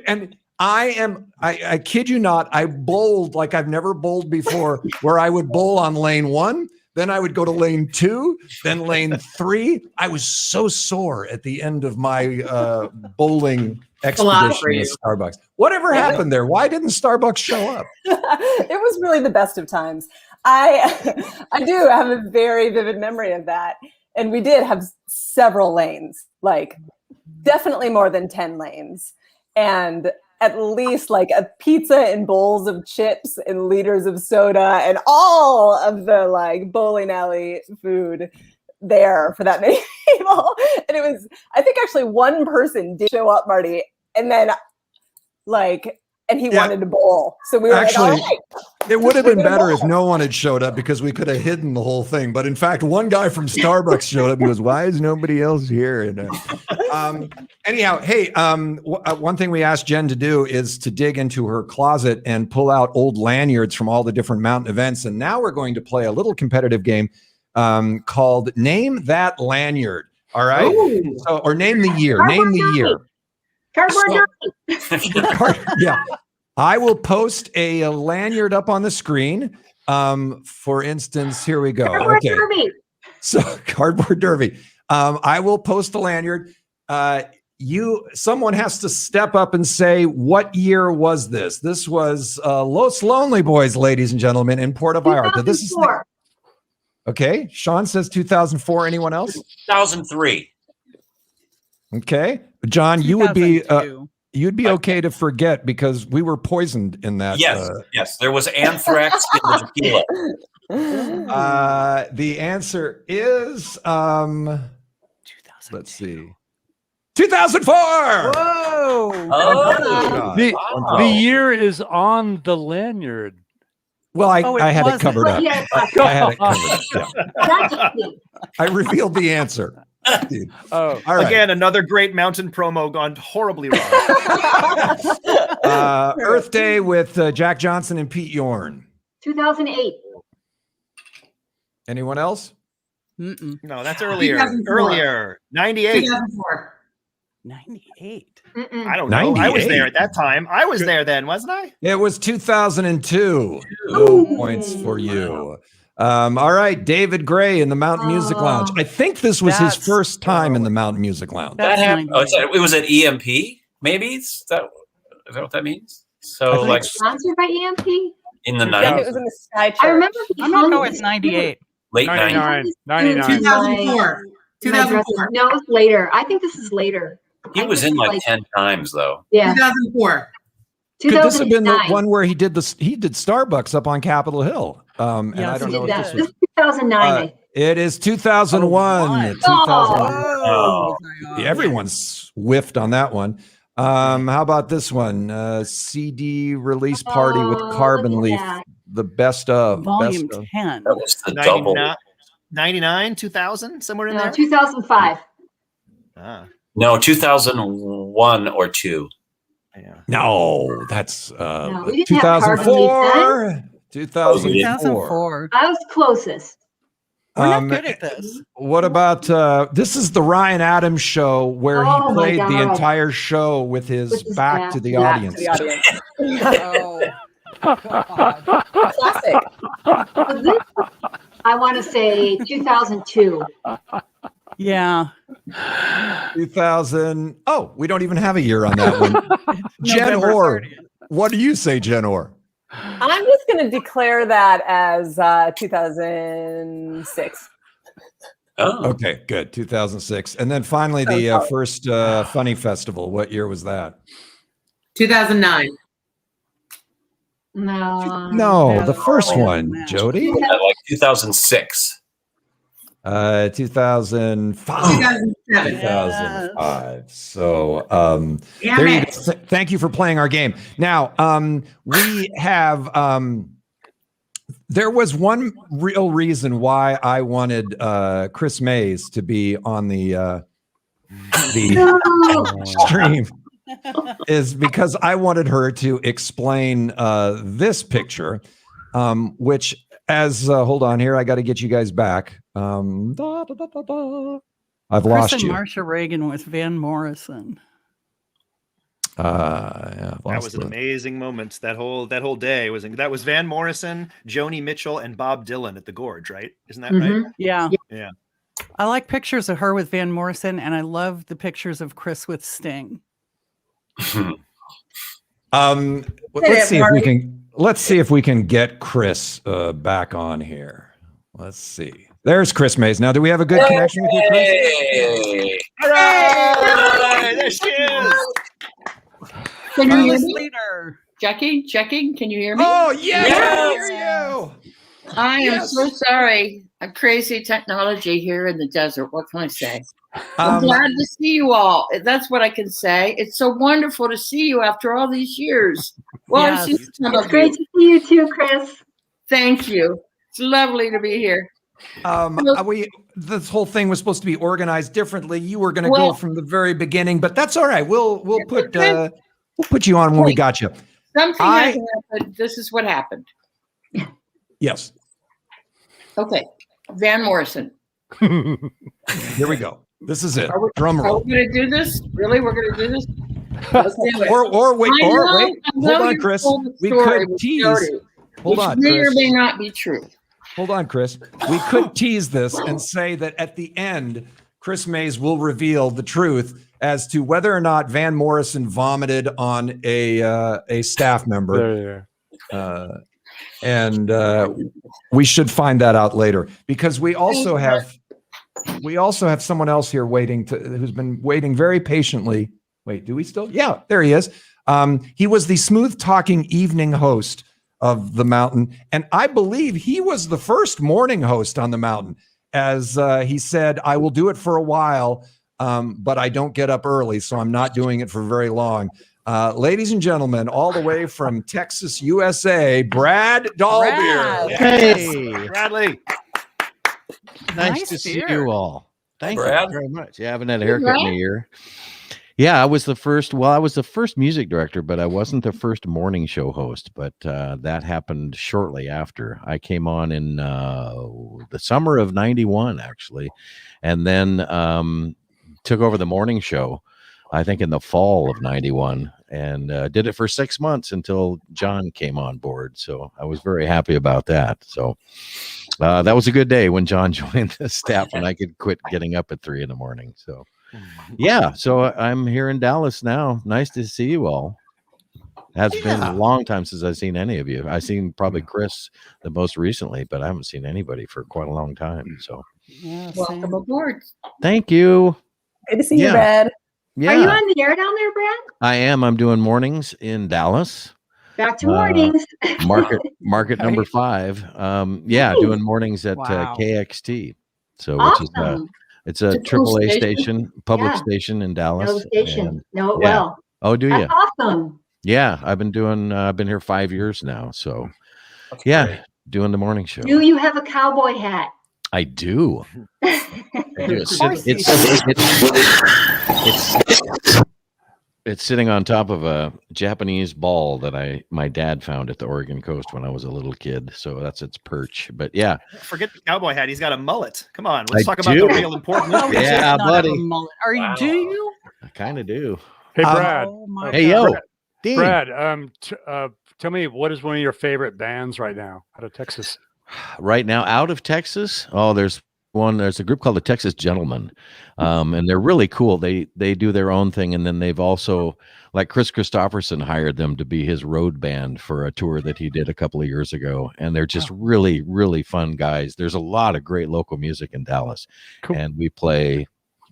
And I kid you not, I bowled like I've never bowled before, where I would bowl on lane 1, then I would go to lane 2, then lane 3. I was so sore at the end of my bowling expedition with Starbucks. Whatever happened there? Why didn't Starbucks show up? It was really the best of times. I do have a very vivid memory of that. And we did have several lanes, like definitely more than 10 lanes, and at least like a pizza and bowls of chips and liters of soda and all of the like bowling alley food there for that many people. And it was, I think actually one person did show up, Marty, and then and he wanted to bowl. So we were actually, like, all right. It would have been better if no one had showed up, because we could have hidden the whole thing. But in fact, one guy from Starbucks showed up. He goes, "Why is nobody else here?" And anyhow, hey, one thing we asked Jen to do is to dig into her closet and pull out old lanyards from all the different mountain events. And now we're going to play a little competitive game called Name That Lanyard. All right. So, or name the year. Name the year. Yeah. I will post a lanyard up on the screen. For instance, here we go. Cardboard derby. So cardboard derby. I will post the lanyard. Someone has to step up and say, what year was this? This was Los Lonely Boys, ladies and gentlemen, in Puerto Vallarta. This is okay. Sean says 2004. Anyone else? 2003. Okay. John, you would be you'd be okay to forget, because we were poisoned in that. Yes. There was anthrax in the tequila. The answer is let's see. 2004. Whoa! Oh, the year is on the lanyard. Well, I had it covered up. Yes. I had it covered up. Yeah. I revealed the answer. Oh, all right. Again, another great mountain promo gone horribly wrong. Earth Day with Jack Johnson and Pete Yorn. 2008. Anyone else? No, that's earlier. 2004. Earlier. 98. 2004. 98. I don't know. I was 98. there at that time. I was there then, wasn't I? It was 2002. No points for you. All right, David Gray in the Mountain Music Lounge. I think this was his first time in the Mountain Music Lounge. That happened. Oh, it was at EMP. Maybe is that what that means? So like Sponsored by EMP? in the I think 90s, it was in the Sky Church. I remember I'm going to go with 98. late 99. 90s. 2004. 2004. No, it's later. I think this is later. He was in like 10 times though. Yeah. 2004. Could this have been the 2009. one where he did Starbucks up on Capitol Hill? And I don't know if this This was. is 2009. It is 2001. 2000. Yeah, everyone's whiffed on that one. How about this one? CD release party with Carbon look at Leaf. that. The best of. Volume best of. 10. That was the double. 99, 2000, somewhere in No, there. 2005. No, 2001 or 2. Yeah. No, that's No, we didn't have Carbon 2004. 2004. I was closest. We're not good at this. What about this is the Ryan Adams show where Oh, he my played the God. entire show with his back to the Back audience. to the audience. Classic. So this, I want to say 2002. Yeah. 2000. Oh, we don't even have a year on that one. Jen November Orr. 30th. What do you say, Jen Orr? I'm just going to declare that as 2006. Oh. Okay, good. 2006. And then finally, the first Funny Festival. What year was that? 2009. No. No, the first one, Jody. Like 2006. 2005. 2005. So there you go. Thank you for playing our game. Now, we have there was one real reason why I wanted Chris Mays to be on the stream is because I wanted her to explain this picture, which hold on here, I got to get you guys back. I've lost Chris and you. Marsha Reagan with Van Morrison. Yeah, That was an amazing moment. That whole day was Van Morrison, Joni Mitchell, and Bob Dylan at the Gorge, right? Isn't that right? Yeah. Yeah. I like pictures of her with Van Morrison, and I love the pictures of Chris with Sting. Let's see if we can get Chris back on here. Let's see. There's Chris Mays. Now, do we have a good connection with you, Chris? Hey. All right, there she is. Can you hear me? Leader. Checking. Can you hear me? Oh, yes, I hear you. I am so sorry. A crazy technology here in the desert. What can I say? I'm glad to see you all. That's what I can say. It's so wonderful to see you after all these years. Well, Yes. I've seen some It's of great to see you too, Chris. Thank you. It's lovely to be here. This whole thing was supposed to be organized differently. You were going to go from the very beginning, but that's all right. We'll put you on when we got you. Something has happened. This is what happened. Yes. Okay. Van Morrison. Here we go. This is it. Drum Are roll. we going to do this? Really? We're going to do this? Let's do it. Or wait. I know Hold on, you Chris. told the We story could with tease. Jody, Hold which on, may or Chris. may not be true. Hold on, Chris. We could tease this and say that at the end, Chris Mays will reveal the truth as to whether or not Van Morrison vomited on a staff member. And we should find that out later because we also have someone else here who's been waiting very patiently. Wait, do we still? Yeah, there he is. He was the smooth talking evening host of the Mountain, and I believe he was the first morning host on the Mountain. As he said, I will do it for a while, but I don't get up early, so I'm not doing it for very long. Ladies and gentlemen, all the way from Texas, USA, Brad Dahlbeer. Hey, Bradley. Nice to see you all. Thank Brad. you very much. Yeah, I haven't had a haircut in a year. Yeah, I was the first music director, but I wasn't the first morning show host. But that happened shortly after. I came on in the summer of '91, actually, and then took over the morning show I think in the fall of 91, and did it for 6 months until John came on board. So I was very happy about that. So that was a good day when John joined the staff and I could quit getting up at 3 a.m. So yeah, so I'm here in Dallas now. Nice to see you all. Has been a long time since I've seen any of you. I've seen probably Chris the most recently, but I haven't seen anybody for quite a long time. So Welcome aboard. thank you. Good to see you, Brad. Yeah. Are you on the air down there, Brad? I am. I'm doing mornings in Dallas. Back to mornings. Market number 5. Doing mornings at KXT. So which is it's a AAA station, public station in Dallas. No station. And, know it well. Oh, do you? That's awesome. Yeah, I've been here 5 years now. So doing the morning show. Do you have a cowboy hat? I do. It's sitting on top of a Japanese ball that my dad found at the Oregon coast when I was a little kid. So that's its perch. But yeah. Forget the cowboy hat. He's got a mullet. Come on. Let's talk about the real important issues. Yeah, buddy. Do you? I kind of do. Hey, Brad. Hey, yo. Brad, tell me, what is one of your favorite bands right now out of Texas? Right now, out of Texas? Oh, there's a group called the Texas Gentlemen, and they're really cool. They do their own thing, and then they've also, like Chris Christopherson hired them to be his road band for a tour that he did a couple of years ago, and they're just really, really fun guys. There's a lot of great local music in Dallas, and we play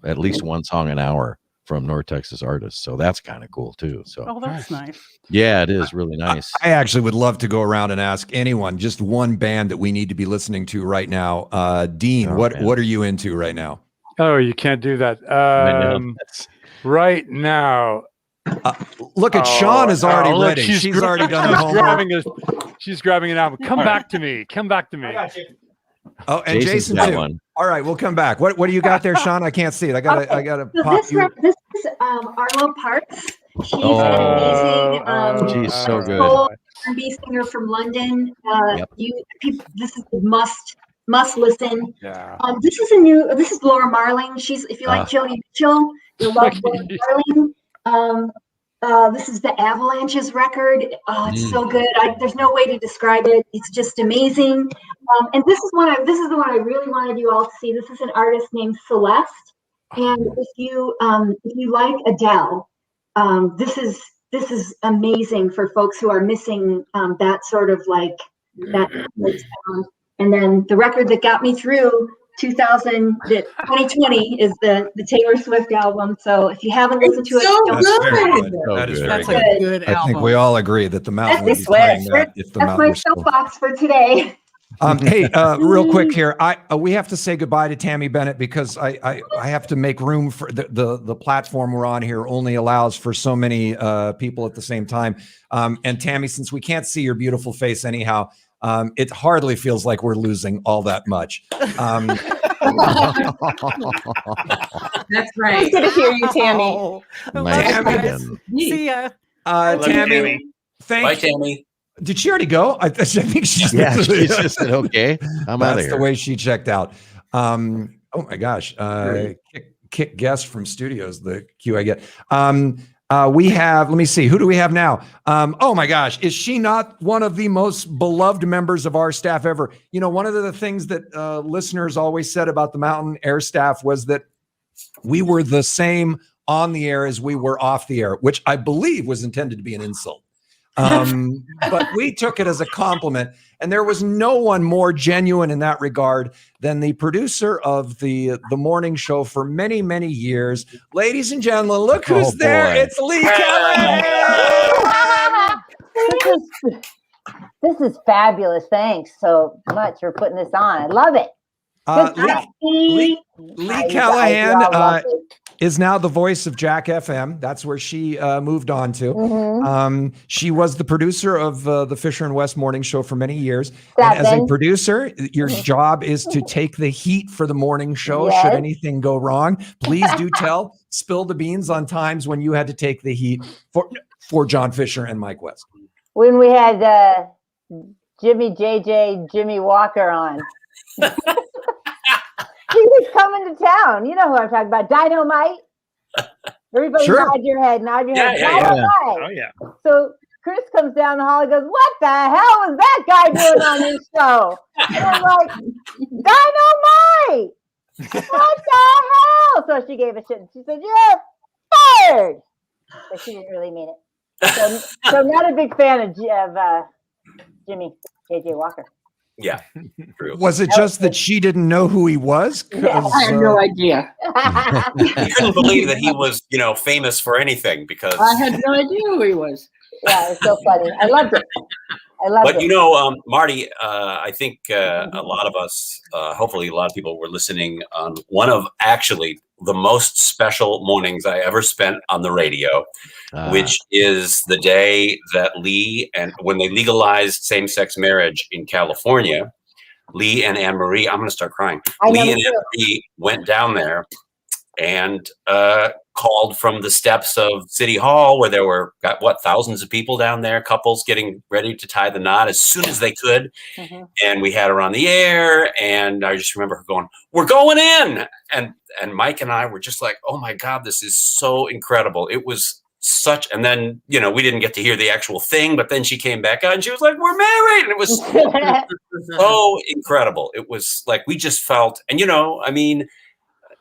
at least one song an hour from North Texas artists, so that's kind of cool too. So that's nice. Yeah, it is really nice. I actually would love to go around and ask anyone just one band that we need to be listening to right now. Dean, what are you into right now? Oh, you can't do that. Right now. Look at Sean is already ready. She's already done the homework. She's grabbing an album. Come back to me. Come back to me. Oh, and Jason too. One. All right, we'll come back. What do you got there, Sean? I can't see it. I gotta so pop this is Arlo Parks. She's an amazing she's so good. R&B singer from London. This is must listen. Yeah. This is Laura Marling. If you like Joni Mitchell, you love Laura Marling. This is the Avalanches record. Oh, it's so good. There's no way to describe it. It's just amazing. And this is the one I really wanted you all to see. This is an artist named Celeste. And if you like Adele, this is amazing for folks who are missing that sort of like that sound. And then the record that got me through 2020 is the Taylor Swift album. So if you haven't listened to it, that is very a good album. I think we all agree that the Mountain would be playing that if the Mountain my was still. soapbox for today. Hey, real quick here, we have to say goodbye to Tammy Bennett because I have to make room for the platform we're on here only allows for so many people at the same time. And Tammy, since we can't see your beautiful face anyhow, it hardly feels like we're losing all that much. That's right. It's good to hear you, Tammy. See ya. Tammy, Bye, Tammy. Did she already go? I think she's she just said, okay, I'm out of here. That's the way she checked out. Oh my gosh. Kick guest from studios, the cue I get. We have, let me see, who do we have now? Oh my gosh, is she not one of the most beloved members of our staff ever? You know, one of the things that listeners always said about the Mountain Air staff was that we were the same on the air as we were off the air, which I believe was intended to be an insult. But we took it as a compliment, and there was no one more genuine in that regard than the producer of the morning show for many, many years. Ladies and gentlemen, look who's there. It's Lee Kelly. This is fabulous. Thanks so much for putting this on. I love it. Lee Callahan is now the voice of Jack FM. That's where she moved on to. Mm-hmm. She was the producer of the Fisher and West morning show for many years. And as a producer, your job is to take the heat for the morning show. Yes. Should anything go wrong, please do spill the beans on times when you had to take the heat for John Fisher and Mike West. When we had Jimmy Walker on. He was coming to town. You know who I'm talking about. Dynamite. Everybody Sure. nod your head, nod your head. Yeah. Dynamite. Oh yeah. So Chris comes down the hall and goes, "What the hell is that guy doing on this show?" And I'm like, "Dynamite! What the hell?" So she gave a shit and she said, "You're fired." But she didn't really mean it. So not a big fan of Jimmy JJ Walker. Yeah. True. Was it just that she didn't know who he was? I had no idea. You couldn't believe that he was, famous for anything because. I had no idea who he was. Yeah, it's so funny. I loved it. But Marty, I think a lot of us, hopefully a lot of people were listening on one of actually the most special mornings I ever spent on the radio, which is the day that when they legalized same-sex marriage in California, Lee and Anne-Marie, I'm going to start crying. Lee and Anne-Marie went down there and called from the steps of City Hall, where there were thousands of people down there, couples getting ready to tie the knot as soon as they could. And we had her on the air, and I just remember her going, "We're going in," and Mike and I were just like, "Oh my God, this is so incredible!" It was such, and then we didn't get to hear the actual thing, but then she came back out and she was like, "We're married," and it was so incredible. It was like we just felt, and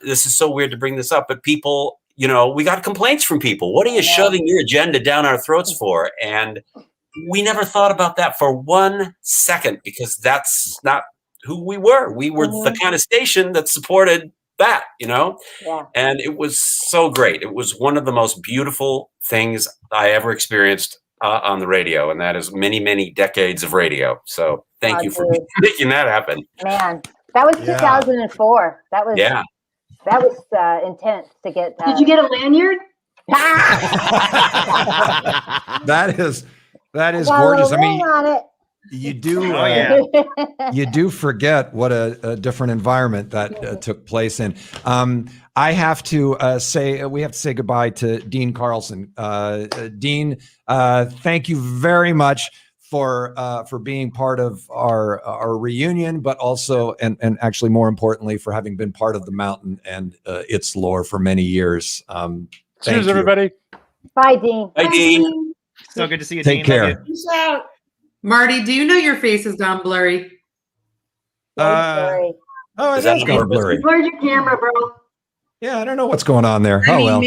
this is so weird to bring this up, but people, we got complaints from people. What are you shoving your agenda down our throats for? And we never thought about that for 1 second, because that's not who we were. We were the kind of station that supported that, Yeah. And it was so great. It was one of the most beautiful things I ever experienced on the radio. And that is many, many decades of radio. So thank you for making that happen. Man, that was 2004. That was That was intense to get. Did you get a lanyard? That is gorgeous. I mean, you do. You do forget what a different environment that took place in. I have to say we have to say goodbye to Dean Carlson. Dean, thank you very much for being part of our reunion, but also and actually more importantly for having been part of the Mountain and its lore for many years. Cheers, everybody. Bye, Dean. Bye, Dean. So good to see you. Take Dean. care. Peace out. Marty, do you know your face has gone blurry? Oh, it Is that is going blurry. Blurred your camera, bro. Yeah, I don't know what's going on there. I mean, well.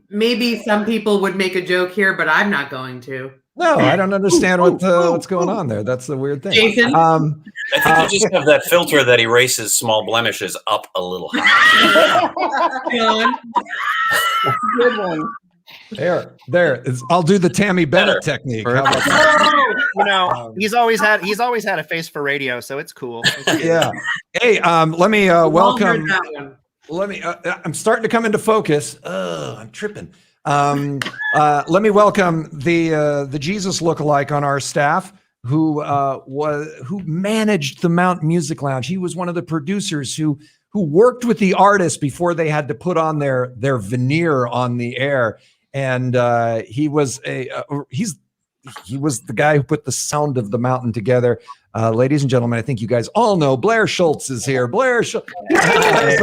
maybe some people would make a joke here, but I'm not going to. No, I don't understand what's going on there. That's the weird thing. Jason? I think you just have that filter that erases small blemishes up a little high. Good one. There. I'll do the Tammy Bennett technique. How about that? He's always had a face for radio, so it's cool. Yeah. Hey, let me welcome. I'm starting to come into focus. I'm tripping. Let me welcome the Jesus lookalike on our staff who managed the Mountain Music Lounge. He was one of the producers who worked with the artists before they had to put on their veneer on the air. And he was the guy who put the sound of the Mountain together. Ladies and gentlemen, I think you guys all know Blair Schultz is here. Blair Schultz. Hi,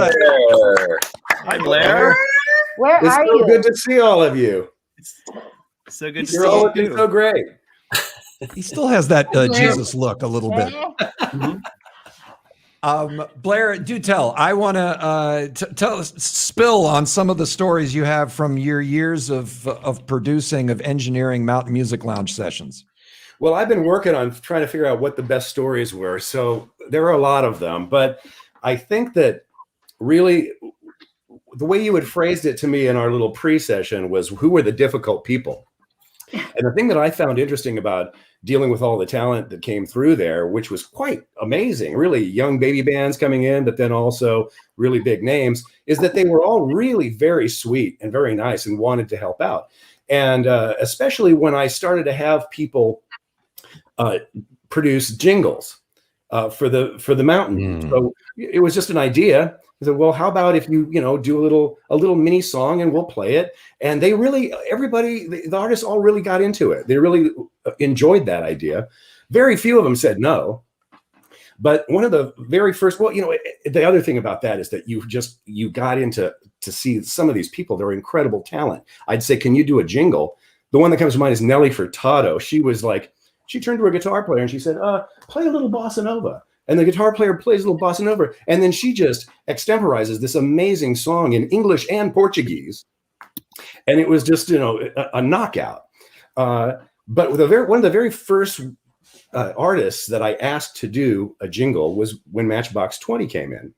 Blair. Where it's are so you? good to see all of you. So good to You're see all you. looking so great. He still has that Jesus look a little bit. Blair, do tell. I want to spill on some of the stories you have from your years of producing, of engineering Mountain Music Lounge sessions. Well, I've been working on trying to figure out what the best stories were. So there are a lot of them, but I think that really the way you had phrased it to me in our little pre-session was who were the difficult people. And the thing that I found interesting about dealing with all the talent that came through there, which was quite amazing, really young baby bands coming in, but then also really big names, is that they were all really very sweet and very nice and wanted to help out. And especially when I started to have people produce jingles for the Mountain. So it was just an idea. I said, well, how about if you do a little mini song and we'll play it? And they really, everybody, the artists all really got into it. They really enjoyed that idea. Very few of them said no. But one of the very first, the other thing about that is that you got into to see some of these people. They're incredible talent. I'd say, can you do a jingle? The one that comes to mind is Nelly Furtado. She turned to a guitar player and she said, play a little bossa nova. And the guitar player plays a little bossa nova. And then she just extemporizes this amazing song in English and Portuguese. And it was just, a knockout. But one of the very first artists that I asked to do a jingle was when Matchbox 20 came in.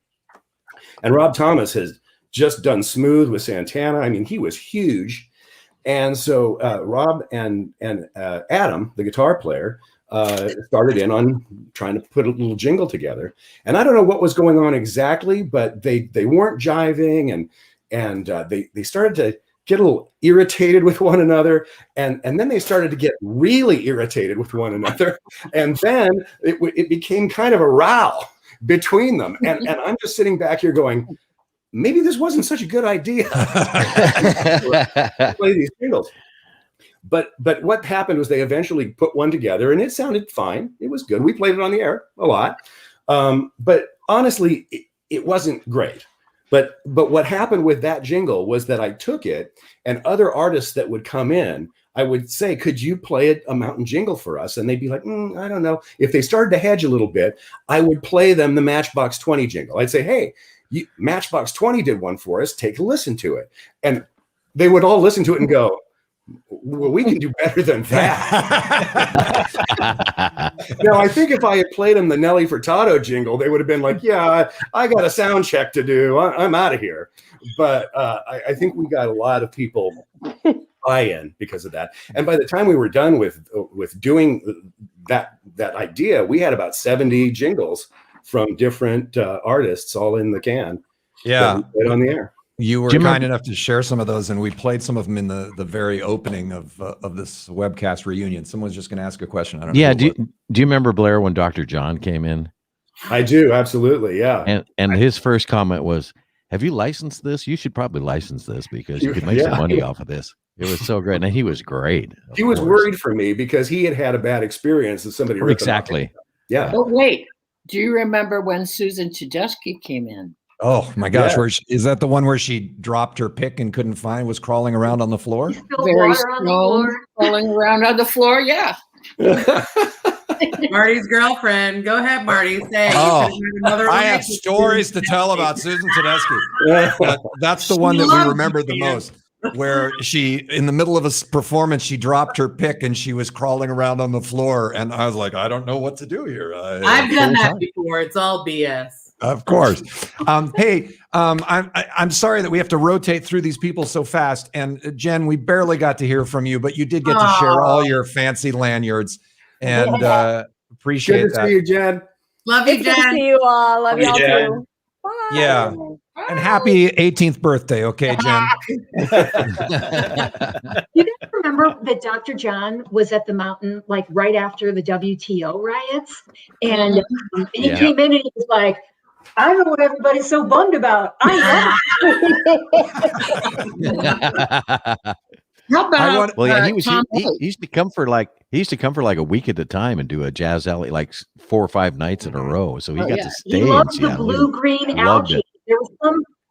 And Rob Thomas has just done Smooth with Santana. I mean, he was huge. And so Rob and Adam, the guitar player, started in on trying to put a little jingle together. And I don't know what was going on exactly, but they weren't jiving, and they started to get a little irritated with one another, and then they started to get really irritated with one another, and then it became kind of a row between them. And I'm just sitting back here going, maybe this wasn't such a good idea to play these jingles. But what happened was they eventually put one together, and it sounded fine. It was good. We played it on the air a lot. But honestly, it wasn't great. But what happened with that jingle was that I took it, and other artists that would come in, I would say, could you play a mountain jingle for us? And they'd be like, I don't know. If they started to hedge a little bit, I would play them the Matchbox 20 jingle. I'd say, hey, Matchbox 20 did one for us. Take a listen to it. And they would all listen to it and go, well, we can do better than that. Now, I think if I had played them the Nelly Furtado jingle, they would have been like, yeah, I got a sound check to do. I'm out of here. But I think we got a lot of people buy-in because of that. And by the time we were done with doing that idea, we had about 70 jingles from different artists all in the can. Yeah. That we played on the air. You were kind enough to share some of those, and we played some of them in the very opening of this webcast reunion. Someone's just going to ask a question. I don't know. Yeah. Do you remember, Blair, when Dr. John came in? I do. Absolutely. Yeah. And his first comment was, have you licensed this? You should probably license this because you could make some money off of this. It was so great. And he was great. He was worried for me because he had a bad experience with somebody. Exactly. Yeah. But wait, do you remember when Susan Tedeschi came in? Oh my gosh, is that the one where she dropped her pick and couldn't find, was crawling around on the floor? Very strong, crawling around on the floor, yeah. Marty's girlfriend. Go ahead, Marty. Say. I have stories to tell about Susan Tedeschi. That's the one that we remember the most, where she, in the middle of a performance, she dropped her pick and she was crawling around on the floor. And I was like, I don't know what to do here. I've done that before. It's all BS. Of course. Hey, I'm sorry that we have to rotate through these people so fast. And Jen, we barely got to hear from you, but you did get to share all your fancy lanyards, and appreciate Good to see you, Jen. Love you, Jen. Good to see you all. Love y'all too. Bye. Yeah. And happy 18th birthday, okay, Jen? You guys remember that Dr. John was at the mountain like right after the WTO riots, and he came in and he was like, I know what everybody's so bummed about. I know. How about he used to come for like a week at a time and do a jazz alley like 4 or 5 nights in a row. So he got to stay. He loved the blue-green algae. There was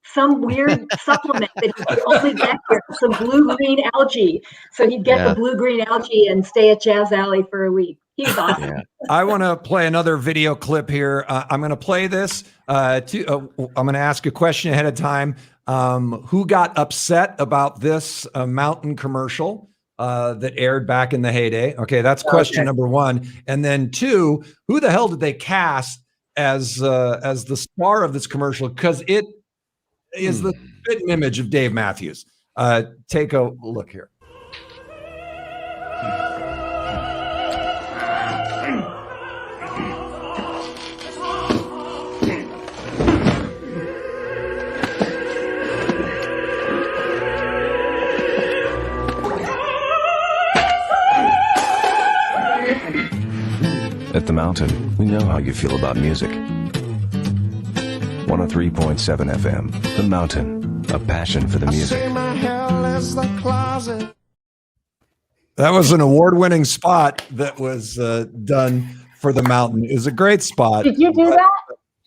some weird supplement that he could only get here, some blue-green algae. So he'd get the blue-green algae and stay at Jazz Alley for a week. He's awesome. Yeah. I want to play another video clip here. I'm going to play this. I'm going to ask a question ahead of time. Who got upset about this mountain commercial that aired back in the heyday? Okay, that's question number 1. And then 2, who the hell did they cast as the star of this commercial? Because it is the spitting image of Dave Matthews. Take a look here. At the Mountain, we know how you feel about music. 103.7 FM, The Mountain, a passion for the music. That was an award-winning spot that was done for the Mountain. It was a great spot. Did you do that?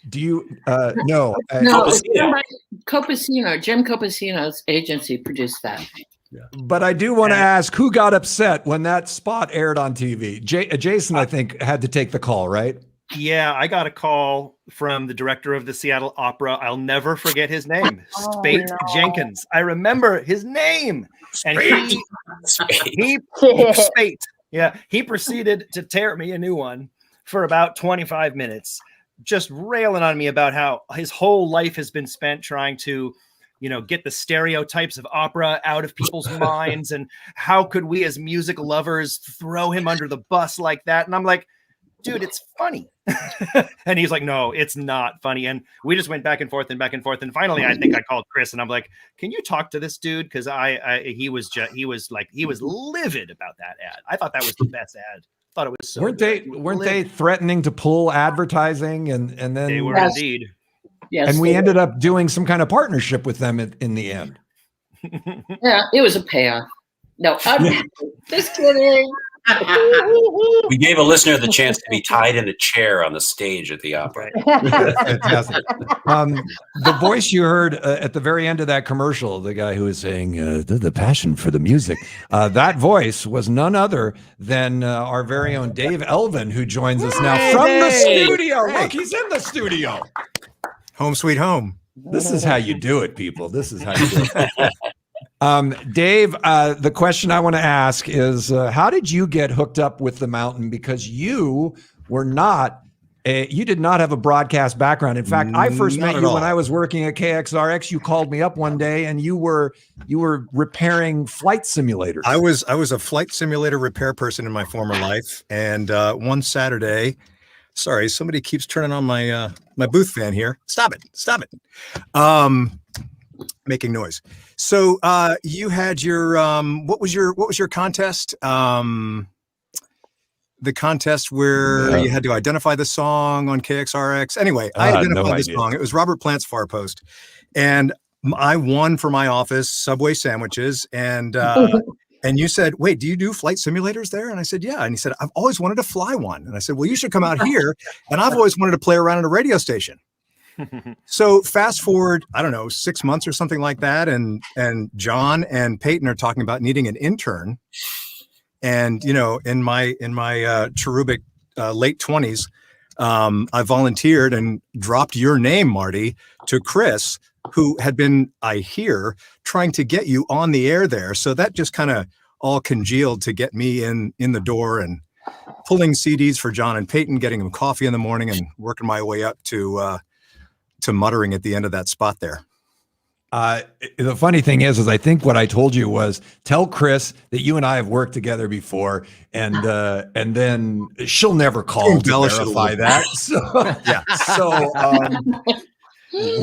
Do you? No. No, Jim Copacino's agency produced that. But I do want to ask, who got upset when that spot aired on TV? Jason, I think, had to take the call, right? Yeah, I got a call from the director of the Seattle Opera. I'll never forget his name, Spate Jenkins. I remember his name. And Spate. Yeah, he proceeded to tear me a new one for about 25 minutes, just railing on me about how his whole life has been spent trying to, get the stereotypes of opera out of people's minds. And how could we as music lovers throw him under the bus like that? And I'm like, dude, it's funny. And he's like, no, it's not funny. And we just went back and forth. And finally, I think I called Chris and I'm like, can you talk to this dude? Cause he was livid about that ad. I thought that was the best ad. I thought it was so weren't they threatening to pull advertising and then they were indeed. Yes, and we ended up doing some kind of partnership with them in the end. Yeah, it was a payoff. No, I'm just kidding. We gave a listener the chance to be tied in a chair on the stage at the opera. Fantastic. The voice you heard at the very end of that commercial, the guy who was saying the passion for the music, that voice was none other than our very own Dave Elvin, who joins us now from the studio. Look, he's in the studio. Home sweet home. This is how you do it, people. This is how you do it. Dave, the question I want to ask is, how did you get hooked up with the Mountain? Because you did not have a broadcast background. In fact, I first met you when I was working at KXRX. You called me up one day and you were repairing flight simulators. I was a flight simulator repair person in my former life. And one Saturday, sorry, somebody keeps turning on my my booth fan here. Stop it. Making noise. So you had your what was your contest? The contest where you had to identify the song on KXRX. Anyway, I identified the song. It was Robert Plant's Far Post, and I won for my office Subway sandwiches. And and you said, "Wait, do you do flight simulators there?" And I said, "Yeah." And he said, "I've always wanted to fly one." And I said, "Well, you should come out here." And I've always wanted to play around at a radio station. So fast forward, I don't know, 6 months or something like that. And John and Peyton are talking about needing an intern. And, in my cherubic late 20s, I volunteered and dropped your name, Marty, to Chris, who had been, I hear, trying to get you on the air there. So that just kind of all congealed to get me in the door and pulling CDs for John and Peyton, getting them coffee in the morning and working my way up to muttering at the end of that spot there. The funny thing is I think what I told you was tell Chris that you and I have worked together before, and then she'll never call to verify that. So, yeah. So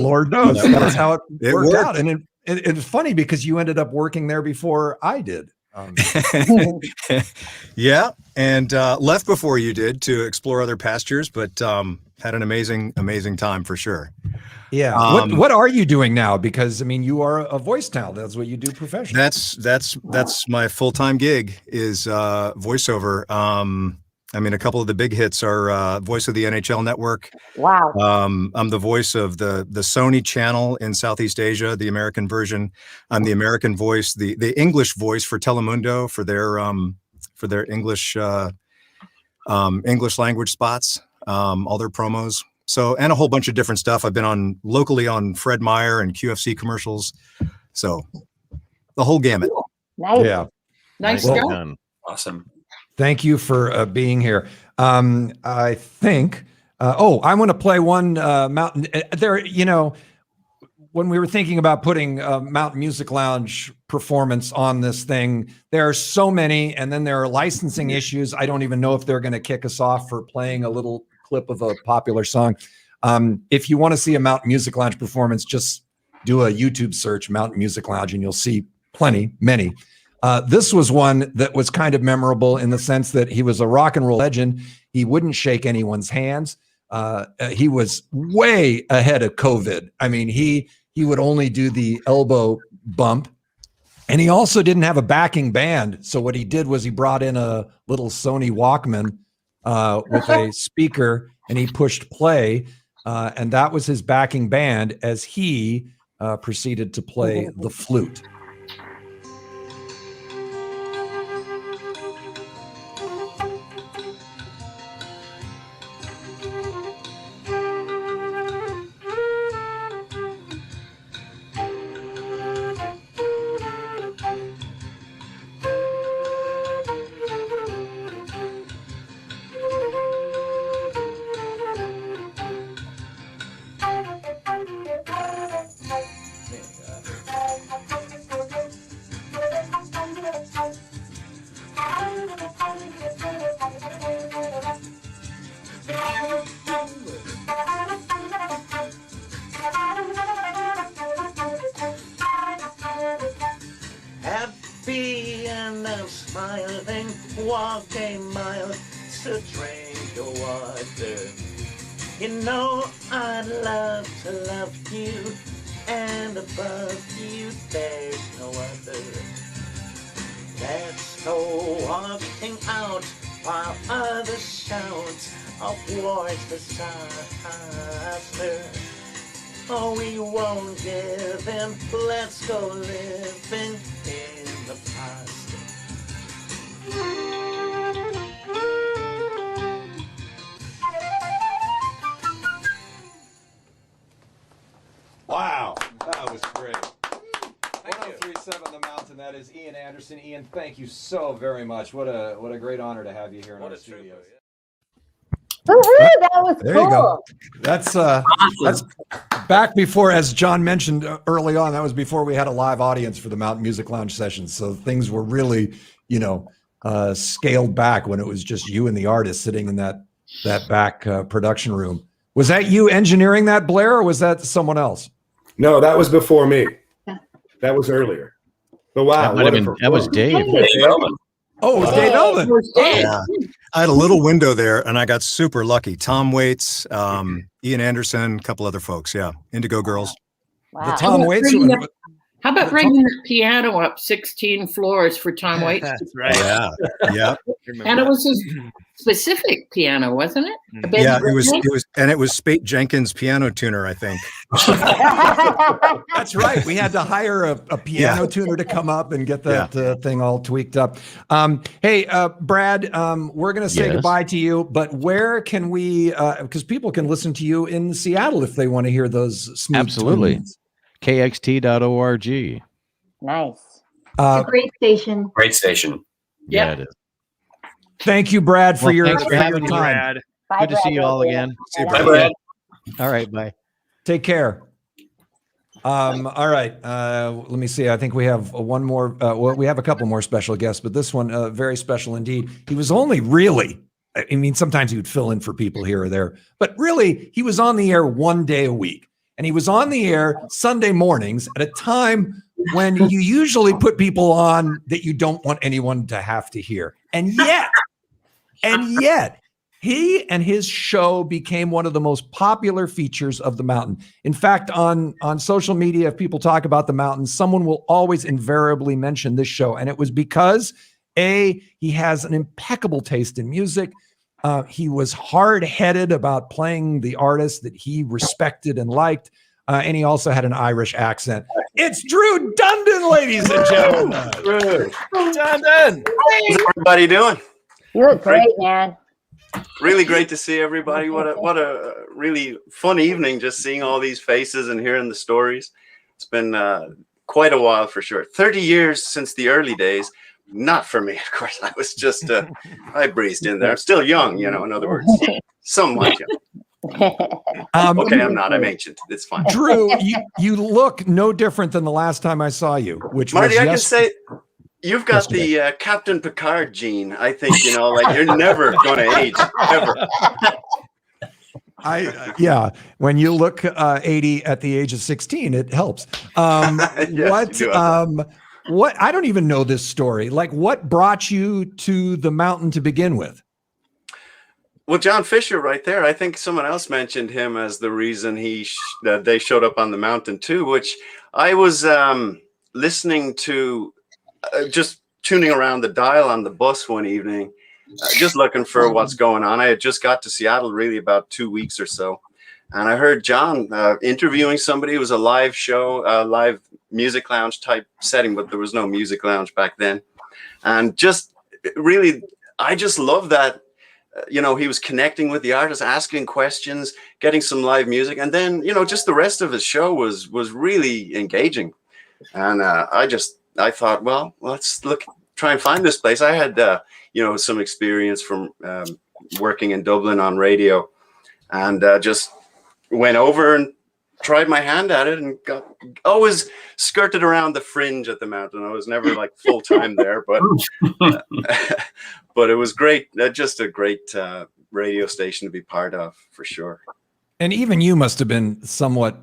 Lord knows that's how it worked out. And it's funny because you ended up working there before I did. Yeah, and left before you did to explore other pastures, but had an amazing time for sure. Yeah. What are you doing now? Because I mean, you are a voice now. That's what you do professionally. That's my full-time gig is voiceover. I mean, a couple of the big hits are voice of the NHL Network. Wow. I'm the voice of the Sony channel in Southeast Asia, the American version. I'm the American voice, the English voice for Telemundo for their English English language spots, all their promos. So, and a whole bunch of different stuff. I've been locally on Fred Meyer and QFC commercials. So the whole gamut. Cool. Nice. Yeah. Nice Well job. done. Awesome. Thank you for being here. I think, I want to play one Mountain there. When we were thinking about putting Mountain Music Lounge performance on this thing, there are so many, and then there are licensing issues. I don't even know if they're going to kick us off for playing a little clip of a popular song. If you want to see a Mountain Music Lounge performance, just do a YouTube search, Mountain Music Lounge, and you'll see many. This was one that was kind of memorable in the sense that he was a rock and roll legend. He wouldn't shake anyone's hands. He was way ahead of COVID. I mean, he would only do the elbow bump, and he also didn't have a backing band. So what he did was he brought in a little Sony Walkman with a speaker, and he pushed play, and that was his backing band as he proceeded to play the flute. Happy and I'm smiling, walk a mile to drink your water. You know I'd love to love you, and above you there's no other. Let's go walking out while others shout of war's disaster. Oh, we won't give in. Let's go living in the past. Wow, that was great. 1037 The Mountain. That is Ian Anderson. Ian, thank you so very much. What a great honor to have you here in our studios. Woo-hoo, that was There cool. you go. That's back before, as John mentioned early on, that was before we had a live audience for the Mountain Music Lounge sessions. So things were really, scaled back when it was just you and the artist sitting in that back production room. Was that you engineering that, Blair, or was that someone else? No, that was before me. That was earlier. But wow, that was Dave. Oh, it was Dave Elman. Yeah. I had a little window there, and I got super lucky. Tom Waits, Ian Anderson, a couple other folks. Yeah, Indigo Girls. Wow. The Tom Waits. How about bringing the piano up 16 floors for Tom Waits? That's right. Yeah, yeah. And it was a specific piano, wasn't it? Yeah, it was Spate Jenkins piano tuner, I think. That's right. We had to hire a piano tuner to come up and get that thing all tweaked up. Hey, Brad, we're going to say goodbye to you, but where can we, because people can listen to you in Seattle if they want to hear those smooth Absolutely. tunes. kxt.org. Nice. It's a great station. Great station. Yeah, it is. Thank you, Brad, for your thanks for having me, time. Brad. Good to see you all again. Bye, Brad. All right, bye. Take care. All right. Let me see. I think we have one more. Well, we have a couple more special guests, but this one very special indeed. He was only really, I mean, sometimes he would fill in for people here or there, but really he was on the air one day a week. And he was on the air Sunday mornings at a time when you usually put people on that you don't want anyone to have to hear. And yet, he and his show became one of the most popular features of the Mountain. In fact, on social media, if people talk about the Mountain, someone will always invariably mention this show. And it was because, A, he has an impeccable taste in music. He was hard-headed about playing the artists that he respected and liked. And he also had an Irish accent. It's Drew Dundon, ladies and gentlemen. Drew. Dundon. How's everybody doing? You look great, man. Really great to see everybody. What a really fun evening, just seeing all these faces and hearing the stories. It's been quite a while for sure. 30 years since the early days. Not for me, of course. I was just, I breezed in there. I'm still young, in other words, somewhat young. Okay, I'm not. I'm ancient. It's fine. Drew, you look no different than the last time I saw you, which Marty, was I can say you've got yesterday. the Captain Picard gene. I think, like you're never going to age, ever. Yeah, when you look 80 at the age of 16, it helps. Yes, What I don't even know this story. Like, what brought you to the Mountain to begin with? Well, John Fisher right there. I think someone else mentioned him as the reason that they showed up on the Mountain too, which I was listening to, just tuning around the dial on the bus one evening, just looking for what's going on. I had just got to Seattle really about 2 weeks or so. and I heard John interviewing somebody. It was a live show, a live music lounge type setting, but there was no music lounge back then. And just really, I just love that. He was connecting with the artists, asking questions, getting some live music, and then just the rest of his show was really engaging. And I thought, well, let's try and find this place. I had some experience from working in Dublin on radio, and just went over and tried my hand at it, and always skirted around the fringe at the Mountain. I was never like full time there, but but it was great. Just a great radio station to be part of, for sure. And even you must have been somewhat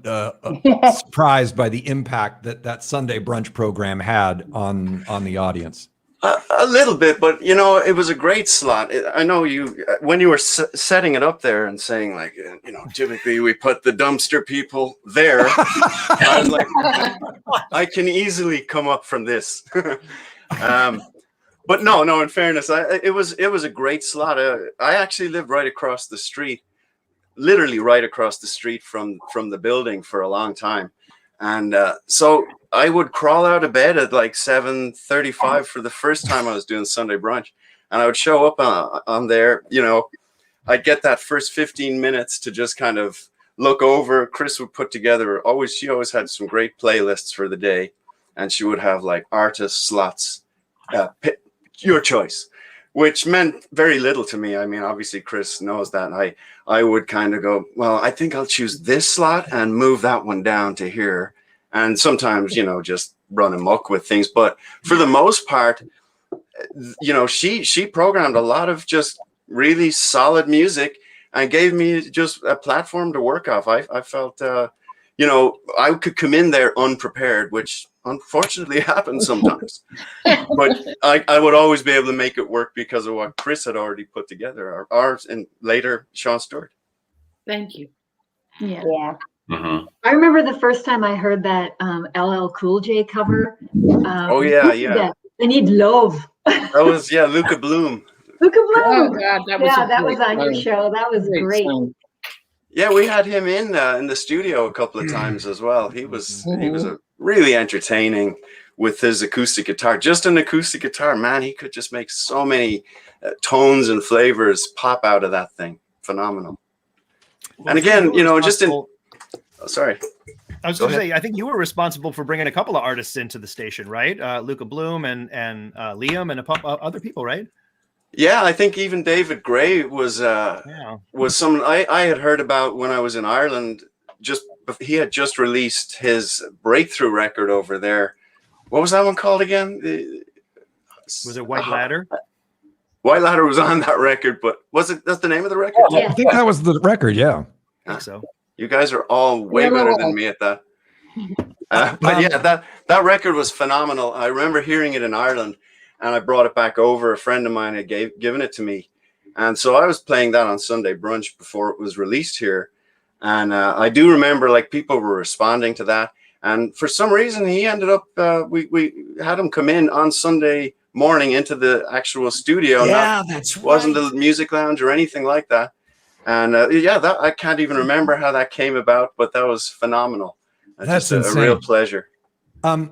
surprised by the impact that Sunday brunch program had on the audience. A little bit, but it was a great slot. I know when you were setting it up there and saying like, typically we put the dumpster people there. I was like, I can easily come up from this. But no, in fairness, it was a great slot. I actually lived right across the street, literally right across the street from the building for a long time. And so I would crawl out of bed at like 7:35 for the first time I was doing Sunday brunch. And I would show up on there, I'd get that first 15 minutes to just kind of look over. Chris would put together, she always had some great playlists for the day. And she would have like artist slots, your choice, which meant very little to me. I mean, obviously Chris knows that. I would kind of go, well, I think I'll choose this slot and move that one down to here. And sometimes, just run amok with things. But for the most part, she programmed a lot of just really solid music and gave me just a platform to work off. I felt, I could come in there unprepared, which unfortunately happens sometimes. But I would always be able to make it work because of what Chris had already put together, ours, and later Sean Stewart. Thank you. Yeah. Mm-hmm. I remember the first time I heard that LL Cool J cover. Oh yeah. I Need Love. That was Luca Bloom. Luca Bloom. Oh God, that was on your show. That was great. Yeah, we had him in the studio a couple of times as well. He was really entertaining with his acoustic guitar. Just an acoustic guitar, man. He could just make so many tones and flavors pop out of that thing. Phenomenal. Well, and again, just in. Oh, sorry. I was going to say, I think you were responsible for bringing a couple of artists into the station, right? Luca Bloom and Liam and other people, right? Yeah, I think even David Gray was someone I had heard about when I was in Ireland. He had just released his breakthrough record over there. What was that one called again? Was it White Ladder? White Ladder was on that record, but that's the name of the record? I think that was the record, yeah. I think so. You guys are all way better than me at that. But yeah, that record was phenomenal. I remember hearing it in Ireland, and I brought it back over. A friend of mine had given it to me. And so I was playing that on Sunday brunch before it was released here. And I do remember like people were responding to that. And for some reason, he ended up, we had him come in on Sunday morning into the actual studio. Yeah, that's right. Wasn't the music lounge or anything like that. And that I can't even remember how that came about, but that was phenomenal. That's just a real pleasure.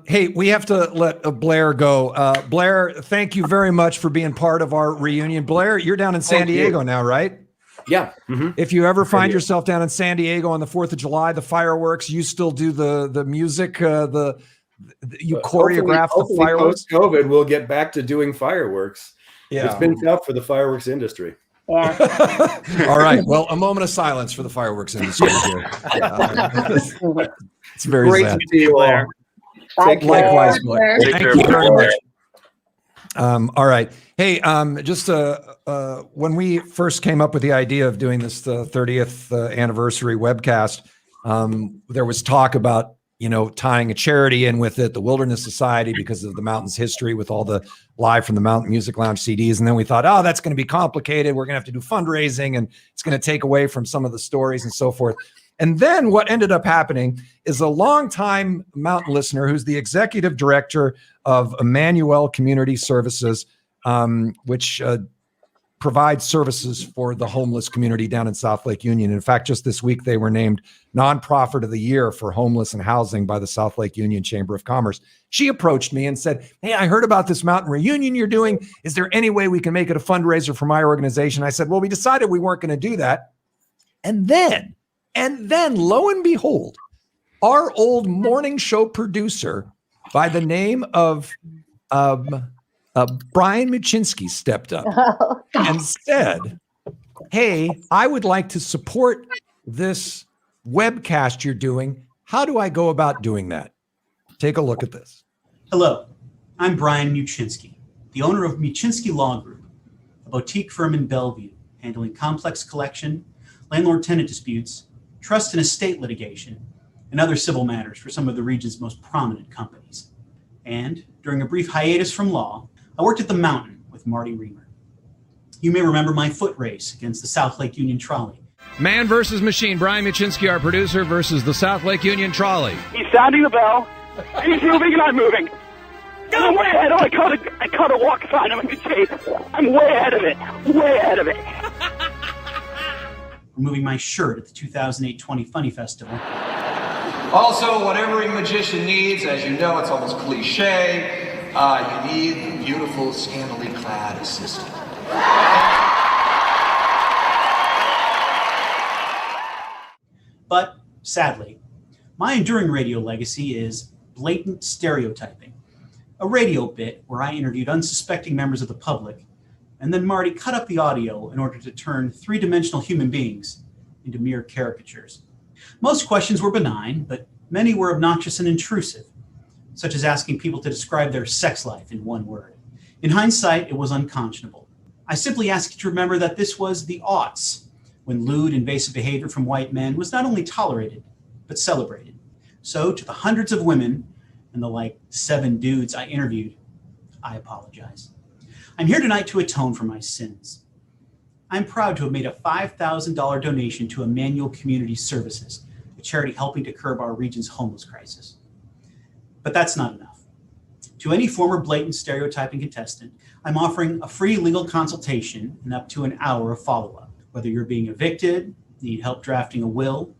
Hey, we have to let Blair go. Blair, thank you very much for being part of our reunion. Blair, you're down in San Diego now, right? Yeah. Mm-hmm. If you ever find yourself down in San Diego on the 4th of July, the fireworks, you still do the music, you choreograph the fireworks? Post-COVID, we'll get back to doing fireworks. Yeah. It's been tough for the fireworks industry. Yeah. All right. Well, a moment of silence for the fireworks industry here. It's very great sad. to see you all. Likewise, Blair. Take Thank care, you very Blair. much. All right. Hey, just when we first came up with the idea of doing this 30th anniversary webcast, there was talk about tying a charity in with it, the Wilderness Society, because of the mountain's history with all the live from the Mountain Music Lounge CDs. And then we thought, oh, that's going to be complicated. We're going to have to do fundraising and it's going to take away from some of the stories and so forth. And then what ended up happening is a longtime mountain listener who's the executive director of Emmanuel Community Services, which provide services for the homeless community down in South Lake Union. In fact, just this week, they were named Nonprofit of the Year for Homeless and Housing by the South Lake Union Chamber of Commerce. She approached me and said, hey, I heard about this mountain reunion you're doing. Is there any way we can make it a fundraiser for my organization? I said, well, we decided we weren't going to do that. And then, lo and behold, our old morning show producer by the name of Brian Muczynski stepped up and said, hey, I would like to support this webcast you're doing. How do I go about doing that? Take a look at this. Hello, I'm Brian Muczynski, the owner of Muczynski Law Group, a boutique firm in Bellevue, handling complex collection, landlord-tenant disputes, trust and estate litigation, and other civil matters for some of the region's most prominent companies. And during a brief hiatus from law, I worked at the Mountain with martyriemer. You may remember my foot race against the South Lake Union Trolley. Man versus machine. Brian Muczynski, our producer, versus the South Lake Union Trolley. He's sounding the bell. He's moving and I'm moving. And I'm way ahead. Oh, I caught a walk sign. I'm in good shape. I'm way ahead of it. Way ahead of it. Removing my shirt at the 2008 20 Funny Festival. Also, what every magician needs, as you know, it's almost cliche, you need the beautiful, scantily clad assistant. But, sadly, my enduring radio legacy is blatant stereotyping, a radio bit where I interviewed unsuspecting members of the public, and then Marty cut up the audio in order to turn three-dimensional human beings into mere caricatures. Most questions were benign, but many were obnoxious and intrusive, such as asking people to describe their sex life in one word. In hindsight, it was unconscionable. I simply asked you to remember that this was the aughts, when lewd, invasive behavior from white men was not only tolerated, but celebrated. So, to the hundreds of women and the 7 dudes I interviewed, I apologize. I'm here tonight to atone for my sins. I'm proud to have made a $5,000 donation to Emmanuel Community Services, a charity helping to curb our region's homeless crisis. But that's not enough. To any former blatant stereotyping contestant, I'm offering a free legal consultation and up to an hour of follow-up. Whether you're being evicted, need help drafting a will,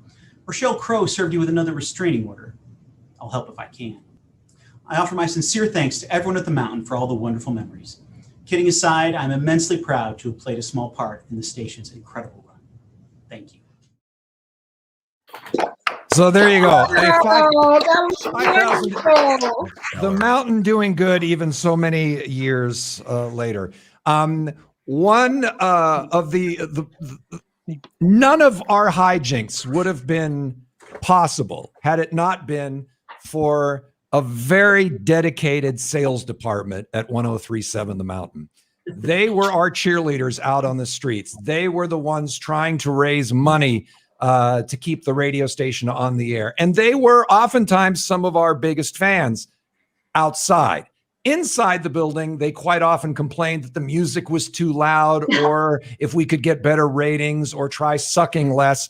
or Sheryl Crow served you with another restraining order, I'll help if I can. I offer my sincere thanks to everyone at the Mountain for all the wonderful memories. Kidding aside, I'm immensely proud to have played a small part in the station's incredible run. Thank you. So there you go. That was wonderful. The Mountain doing good even so many years later. One of none of our hijinks would have been possible had it not been for a very dedicated sales department at 1037 The Mountain. They were our cheerleaders out on the streets. They were the ones trying to raise money to keep the radio station on the air. And they were oftentimes some of our biggest fans outside. Inside the building, they quite often complained that the music was too loud, or if we could get better ratings or try sucking less.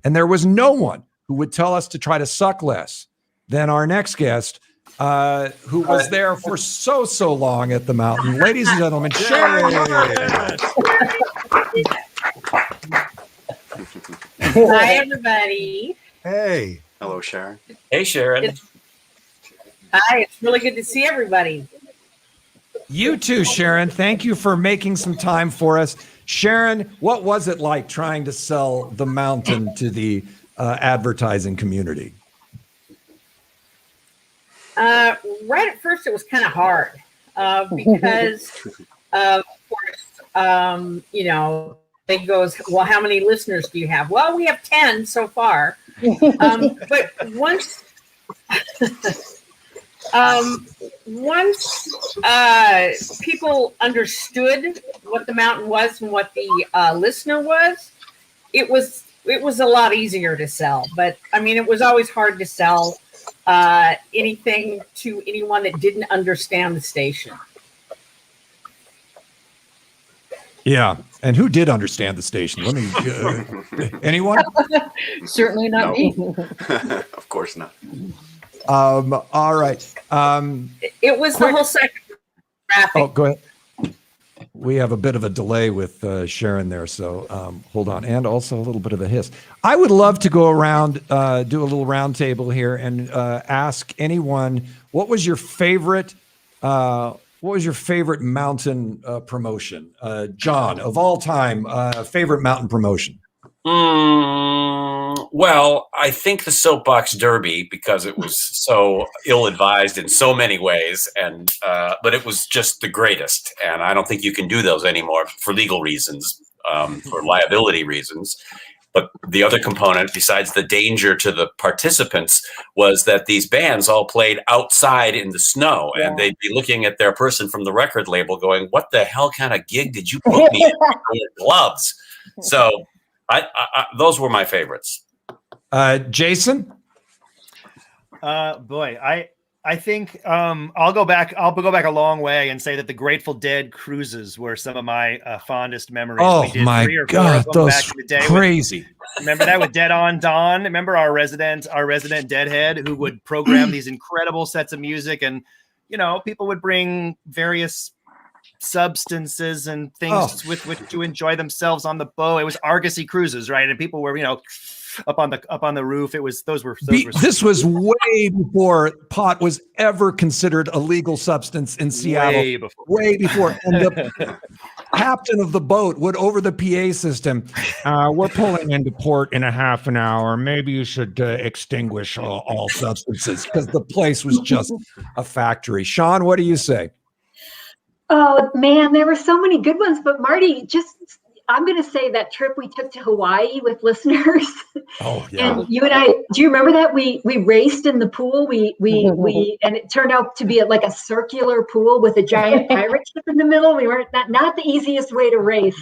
And there was no one who would tell us to try to suck less than our next guest, who was there for so long at the Mountain. Ladies and gentlemen, Sharon. Hi, everybody. Hey. Hello, Sharon. Hey, Sharon. Hi, it's really good to see everybody. You too, Sharon. Thank you for making some time for us. Sharon, what was it like trying to sell the Mountain to the advertising community? Right at first, it was kind of hard because, of course, it goes, well, how many listeners do you have? Well, we have 10 so far. But once people understood what the Mountain was and what the listener was, it was a lot easier to sell. But I mean, it was always hard to sell anything to anyone that didn't understand the station. Yeah, and who did understand the station? Let me. Anyone? Certainly not me. Of course not. All right. It was the whole psychographic. Oh, go ahead. we have a bit of a delay with Sharon there, so hold on. And also a little bit of a hiss. I would love to go around, do a little round table here and ask anyone, what was your favorite mountain promotion? John, of all time, favorite mountain promotion? Well, I think the Soapbox Derby, because it was so ill-advised in so many ways, and but it was just the greatest. And I don't think you can do those anymore for legal reasons, for liability reasons. But the other component, besides the danger to the participants, was that these bands all played outside in the snow, and they'd be looking at their person from the record label going, what the hell kind of gig did you put me in with gloves? So I those were my favorites. Jason? Boy, I think I'll go back a long way and say that the Grateful Dead cruises were some of my fondest memories. Oh, we did my 3 or 4 God, of them those back in the day crazy. Remember that with Dead on Dawn? Remember our resident Deadhead who would program these incredible sets of music, and people would bring various substances and things with which to enjoy themselves on the boat. It was Argosy cruises, right? And people were, up on the roof. It was This was way before pot was ever considered a legal substance in Seattle. Way before. And the captain of the boat would, over the PA system, we're pulling into port in a half an hour. Maybe you should extinguish all substances, because the place was just a factory. Sean, what do you say? Oh man, there were so many good ones, but Marty, I'm going to say that trip we took to Hawaii with listeners. Oh yeah. And you and I, do you remember that we raced in the pool? We and it turned out to be like a circular pool with a giant pirate ship in the middle. We weren't not the easiest way to race.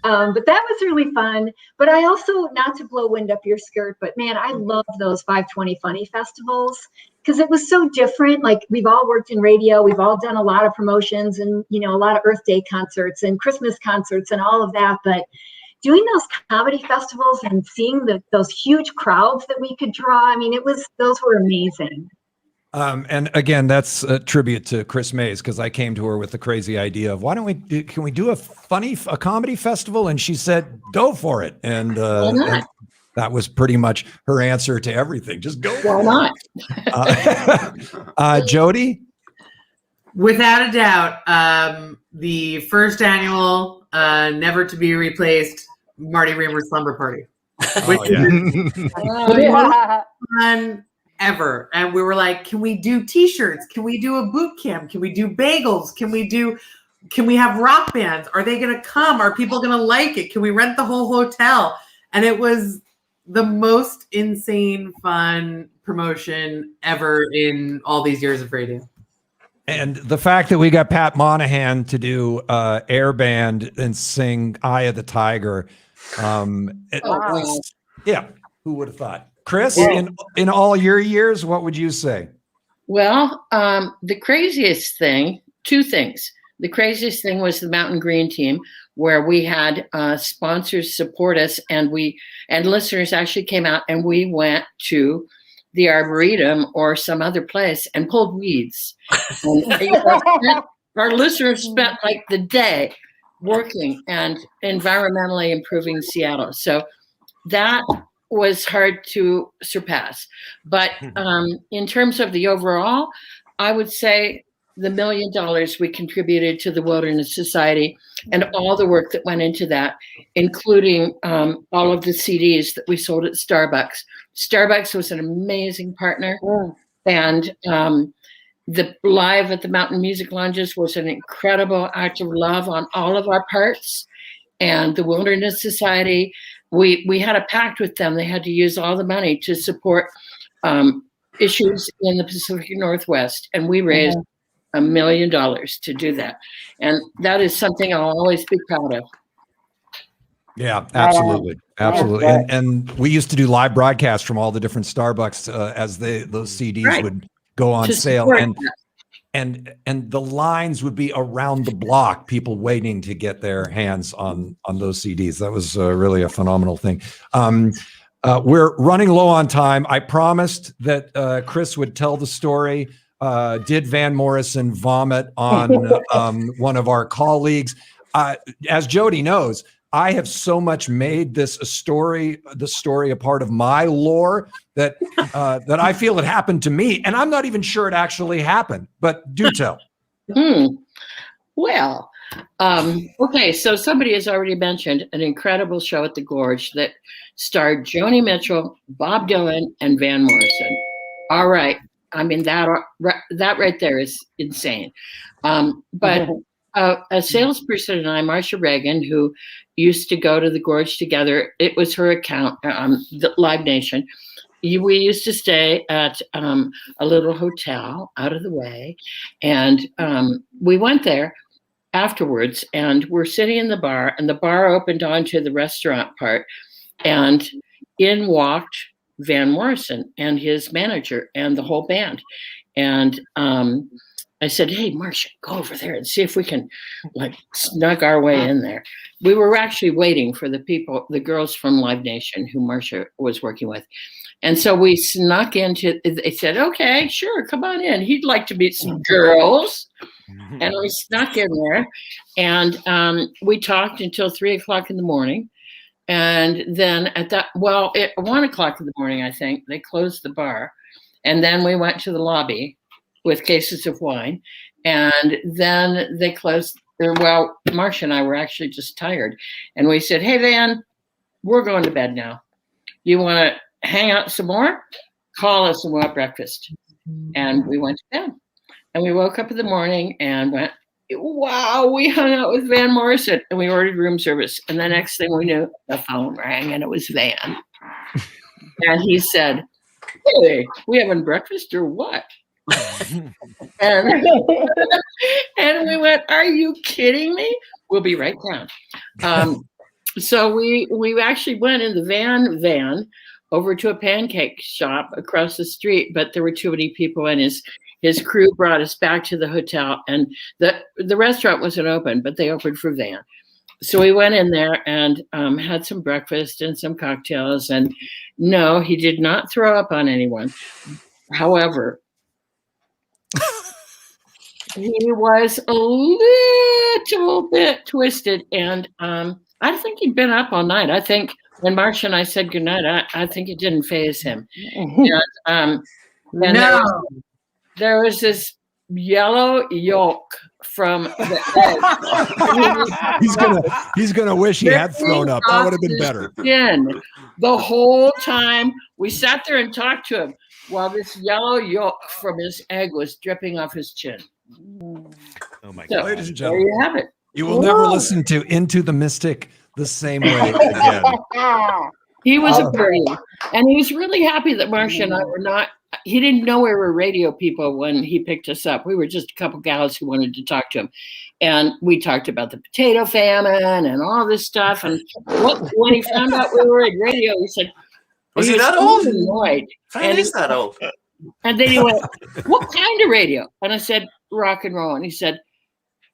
But that was really fun. But I also, not to blow wind up your skirt, but man, I love those 520 Funny festivals, because it was so different. Like, we've all worked in radio, we've all done a lot of promotions and, a lot of Earth Day concerts and Christmas concerts and all of that. But doing those comedy festivals and seeing those huge crowds that we could draw, those were amazing. And again, that's a tribute to Chris Mays, because I came to her with the crazy idea of, can we do a comedy festival? And she said, go for it. And that was pretty much her answer to everything. Just go. Why not? Jody? Without a doubt, the first annual, never to be replaced Marty Reamer Slumber Party. Which is the most fun ever. And we were like, can we do t-shirts? Can we do a boot camp? Can we do bagels? Can we have rock bands? Are they going to come? Are people going to like it? Can we rent the whole hotel? And it was the most insane fun promotion ever in all these years of radio. And the fact that we got Pat Monahan to do Air Band and sing Eye of the Tiger. Yeah, who would have thought? Chris, in all your years, what would you say? Well, the craziest thing, 2 things. The craziest thing was the Mountain Green team, where we had sponsors support us, and listeners actually came out, and we went to the Arboretum or some other place and pulled weeds. And our listeners spent like the day working and environmentally improving Seattle. So that was hard to surpass. But in terms of the overall, I would say the $1 million we contributed to the Wilderness Society and all the work that went into that, including all of the CDs that we sold at Starbucks. Starbucks was an amazing partner. And the live at the Mountain Music Lounges was an incredible act of love on all of our parts. And the Wilderness Society, we had a pact with them. They had to use all the money to support issues in the Pacific Northwest. And we raised $1 million to do that. And that is something I'll always be proud of. Yeah, absolutely. Absolutely. And we used to do live broadcasts from all the different Starbucks as those CDs would go on sale. And the lines would be around the block, people waiting to get their hands on those CDs. That was really a phenomenal thing. We're running low on time. I promised that Chris would tell the story. Did Van Morrison vomit on one of our colleagues? as Jody knows, I have so much made the story a part of my lore that that I feel it happened to me, and I'm not even sure it actually happened. But do tell. Well, okay, so somebody has already mentioned an incredible show at the Gorge that starred Joni Mitchell, Bob Dylan, and Van Morrison. All right, I mean that right there is insane. But a salesperson and I, Marcia Reagan, who used to go to the Gorge together, it was her account, the Live Nation. We used to stay at a little hotel out of the way, and we went there afterwards, and we're sitting in the bar, and the bar opened onto the restaurant part, and in walked Van Morrison and his manager and the whole band. And I said, hey, Marcia, go over there and see if we can like snug our way in there. We were actually waiting for the girls from Live Nation who Marcia was working with. And so we snuck into, they said, okay, sure, come on in. He'd like to meet some girls. And we snuck in there, and we talked until 3 o'clock in the morning. And then at 1 o'clock in the morning, I think, they closed the bar. And then we went to the lobby with cases of wine. And then they closed. Well, Marcia and I were actually just tired. And we said, hey, Van, we're going to bed now. You want to hang out some more? Call us and we'll have breakfast. And we went to bed. And we woke up in the morning and went, wow, we hung out with Van Morrison, and we ordered room service. And the next thing we knew, the phone rang and it was Van. And he said, hey, we having breakfast or what? and we went, are you kidding me? We'll be right down. So we actually went in the van over to a pancake shop across the street, but there were too many people, and his crew brought us back to the hotel, and the restaurant wasn't open, but they opened for Van. So we went in there and had some breakfast and some cocktails, and no, he did not throw up on anyone. However, he was a little bit twisted, and I think he'd been up all night. I think when Marcia and I said goodnight, I think it didn't faze him. And there was this yellow yolk from the egg. He's gonna wish he had thrown up. That would have been better. Chin. The whole time we sat there and talked to him while this yellow yolk from his egg was dripping off his chin. Oh my God. Ladies and There gentlemen, you have it. you will never listen to Into the Mystic the same way again. He was a pretty, and he was really happy that Marcia and I were not. He didn't know we were radio people when he picked us up. We were just a couple gals who wanted to talk to him, and we talked about the potato famine and all this stuff. And when he found out we were in radio, he said, Was he was that so old? annoyed. And he's that old. And then he went, what kind of radio? And I said, rock and roll. And he said,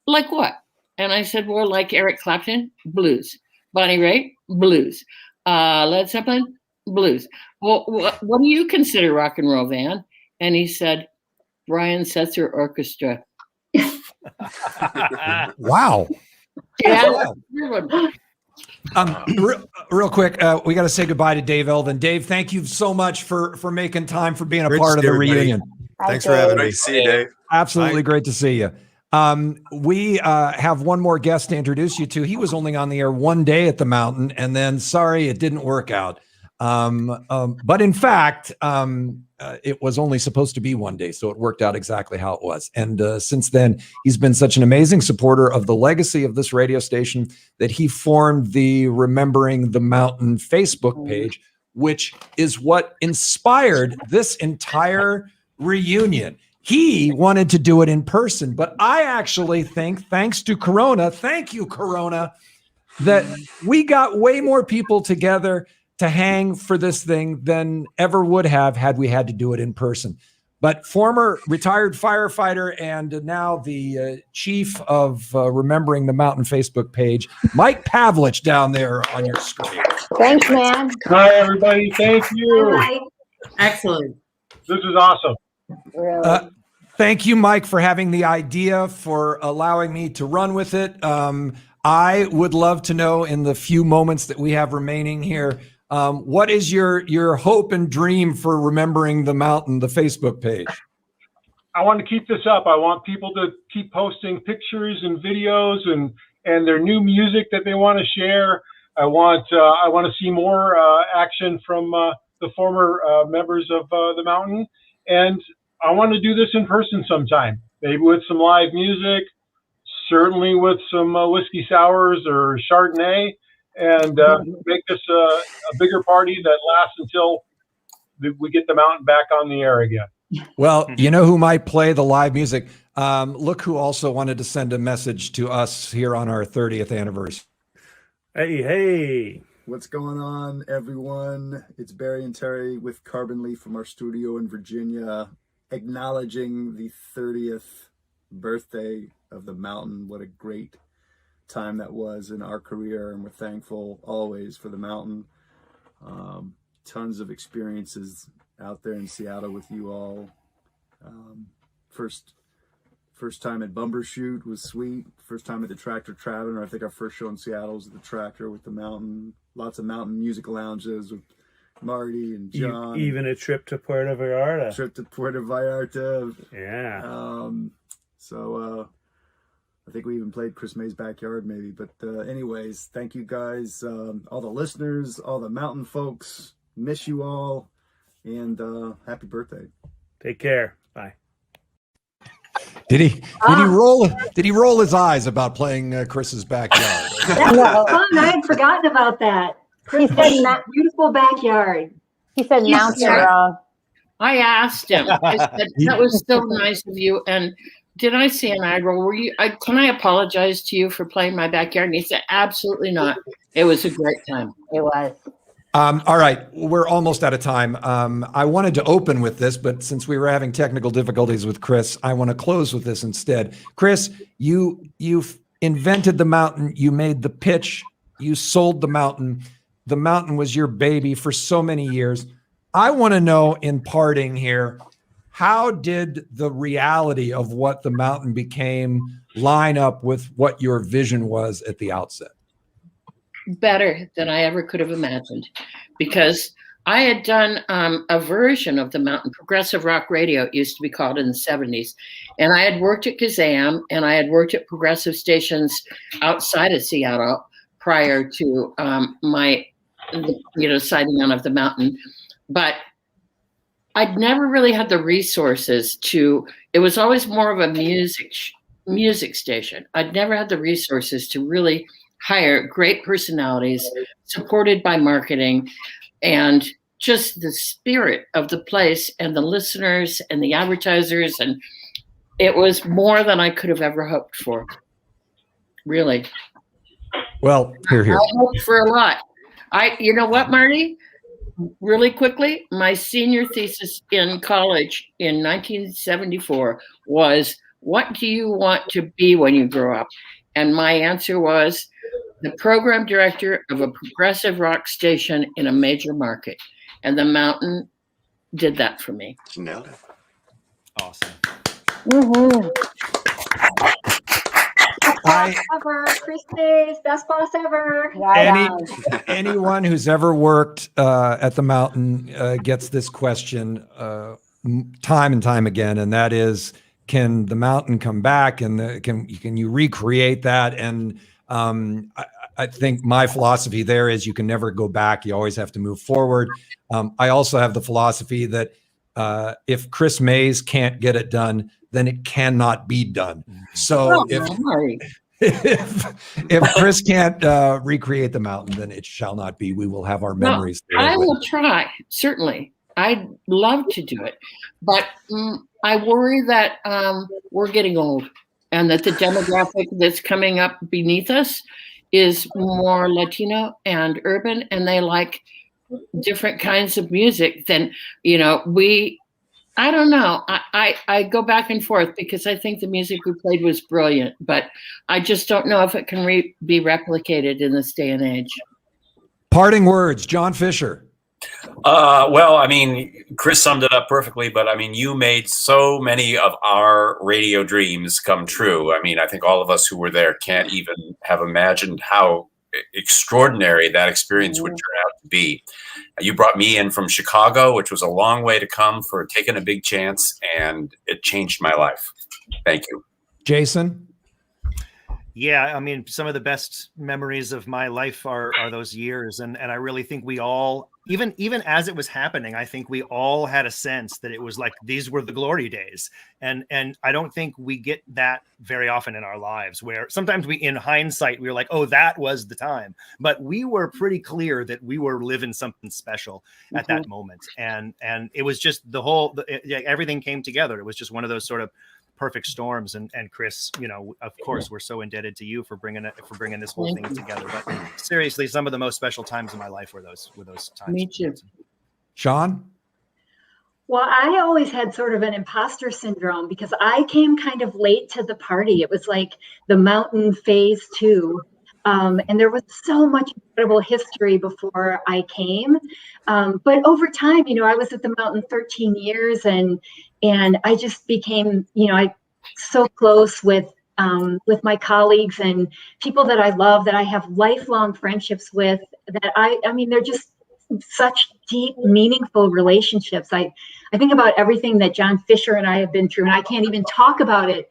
like what? And I said, well, like Eric Clapton, blues. Bonnie Raitt, blues. Led Zeppelin, blues. Well, what do you consider rock and roll, Van? And he said, Brian Setzer Orchestra. Wow. Yeah. Real quick, we got to say goodbye to Dave Eldon. Dave, thank you so much for making time for being a Great part to of see the everybody. reunion. Thanks for having me. Great to see you, Dave. Absolutely great to see you. We have one more guest to introduce you to. He was only on the air one day at the Mountain, and then sorry, it didn't work out. But in fact, it was only supposed to be one day, so it worked out exactly how it was. And since then, he's been such an amazing supporter of the legacy of this radio station that he formed the Remembering the Mountain Facebook page, which is what inspired this entire reunion. He wanted to do it in person, but I actually think, thanks to Corona, thank you, Corona, that we got way more people together to hang for this thing than ever would have had we had to do it in person. But former retired firefighter and now the chief of Remembering the Mountain Facebook page, Mike Pavlich, down there on your screen. Thanks, man. Hi, everybody. Thank you. Excellent. This is awesome. Thank you, Mike, for having the idea, for allowing me to run with it. I would love to know, in the few moments that we have remaining here, what is your hope and dream for Remembering the Mountain, the Facebook page? I want to keep this up. I want people to keep posting pictures and videos and their new music that they want to share. I want to see more action from the former members of the Mountain, and I want to do this in person sometime, maybe with some live music, certainly with some whiskey sours or Chardonnay, and make this a bigger party that lasts until we get the Mountain back on the air again. Well, you know who might play the live music? Look who also wanted to send a message to us here on our 30th anniversary. Hey. What's going on, everyone? It's Barry and Terry with Carbon Leaf from our studio in Virginia, acknowledging the 30th birthday of the Mountain. What a great time that was in our career, and we're thankful always for the Mountain. Tons of experiences out there in Seattle with you all. First time at Bumbershoot was sweet. First time at the Tractor Tavern. I think our first show in Seattle was at the Tractor with the Mountain. Lots of Mountain music lounges with Marty and John. Even a trip to Puerto Vallarta. Yeah. So I think we even played Chris May's backyard maybe. But anyways, thank you guys. All the listeners, all the Mountain folks. Miss you all. And happy birthday. Take care. Bye. Did he roll his eyes about playing Chris's backyard? That was fun. I had forgotten about that. Chris said beautiful backyard. He said mountain wrong. I asked him. I said, that was so nice of you. And did I see an eye roll? Can I apologize to you for playing my backyard? And he said, absolutely not. It was a great time. It was. All right, we're almost out of time. I wanted to open with this, but since we were having technical difficulties with Chris, I want to close with this instead. Chris, you've invented the Mountain. You made the pitch. You sold the Mountain. The Mountain was your baby for so many years. I want to know, in parting here, how did the reality of what the Mountain became line up with what your vision was at the outset? Better than I ever could have imagined, because I had done a version of the Mountain, progressive rock radio, it used to be called, in the 70s. And I had worked at Kazam, and I had worked at progressive stations outside of Seattle prior to my sighting on of the Mountain. But I'd never really had the resources it was always more of a music station. I'd never had the resources to really hire great personalities supported by marketing and just the spirit of the place and the listeners and the advertisers. And it was more than I could have ever hoped for. Really. Well, here. I hoped for a lot. You know what, Marty? Really quickly, my senior thesis in college in 1974 was, what do you want to be when you grow up? And my answer was, the program director of a progressive rock station in a major market. And the Mountain did that for me. Nailed it. Awesome. Mm-hmm. Chris Mays, best boss ever. Anyone who's ever worked at the Mountain gets this question time and time again, and that is, can the Mountain come back, and can you recreate that? And I think my philosophy there is you can never go back. You always have to move forward. I also have the philosophy that if Chris Mays can't get it done, then it cannot be done. So if Chris can't recreate the Mountain, then it shall not be. We will have our memories. I will try, certainly. I'd love to do it. But I worry that we're getting old, and that the demographic that's coming up beneath us is more Latino and urban, and they like different kinds of music than, I don't know. I go back and forth, because I think the music we played was brilliant, but I just don't know if it can be replicated in this day and age. Parting words, John Fisher. Well, I mean, Chris summed it up perfectly, but I mean, you made so many of our radio dreams come true. I mean, I think all of us who were there can't even have imagined how extraordinary that experience would turn out to be. You brought me in from Chicago, which was a long way to come, for taking a big chance, and it changed my life. Thank you. Jason? Yeah, I mean, some of the best memories of my life are those years. And I really think we all, even as it was happening, I think we all had a sense that it was like, these were the glory days. And I don't think we get that very often in our lives, where sometimes in hindsight, we were like, oh, that was the time. But we were pretty clear that we were living something special at that moment. And it was just everything came together. It was just one of those sort of perfect storms. And Chris, of course, we're so indebted to you for bringing this whole thing together. But seriously, some of the most special times in my life were those times. Me too. Sean? Well, I always had sort of an imposter syndrome because I came kind of late to the party. It was like the mountain phase 2. And there was so much incredible history before I came. But over time, I was at the mountain 13 years and I just became, so close with my colleagues and people that I love, that I have lifelong friendships with, that I mean, they're just such deep, meaningful relationships. I think about everything that John Fisher and I have been through, and I can't even talk about it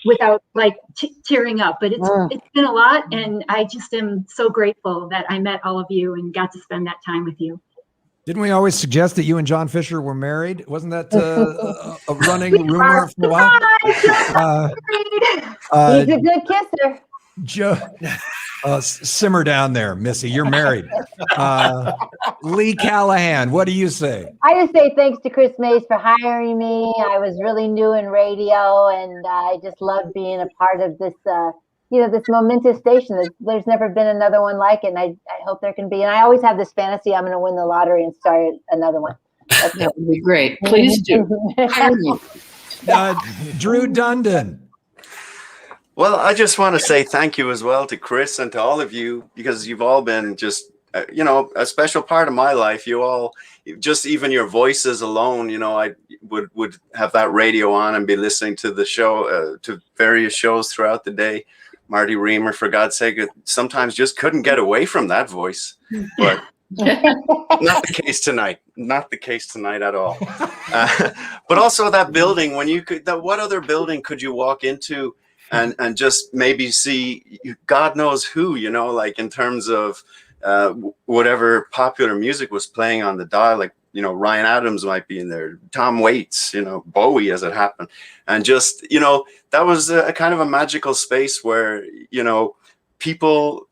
without tearing up, but it's been a lot. And I just am so grateful that I met all of you and got to spend that time with you. Didn't we always suggest that you and John Fisher were married? Wasn't that a running rumor for a while? He's a good kisser. Joe, simmer down there, Missy. You're married. Lee Callahan, what do you say? I just say thanks to Chris Mays for hiring me. I was really new in radio, and I just loved being a part of this, this momentous station. There's never been another one like it, and I hope there can be. And I always have this fantasy I'm going to win the lottery and start another one. That would be great. Please do. Drew Dundon. Well, I just want to say thank you as well to Chris and to all of you, because you've all been just, a special part of my life. You all, just even your voices alone, I would have that radio on and be listening to the show, to various shows throughout the day. Martyriemer, for God's sake, sometimes just couldn't get away from that voice. But not the case tonight. Not the case tonight at all. But also that building, what other building could you walk into and just maybe see God knows who, in terms of whatever popular music was playing on the dial, Ryan Adams might be in there, Tom Waits, Bowie as it happened. And just, that was a kind of a magical space where, people,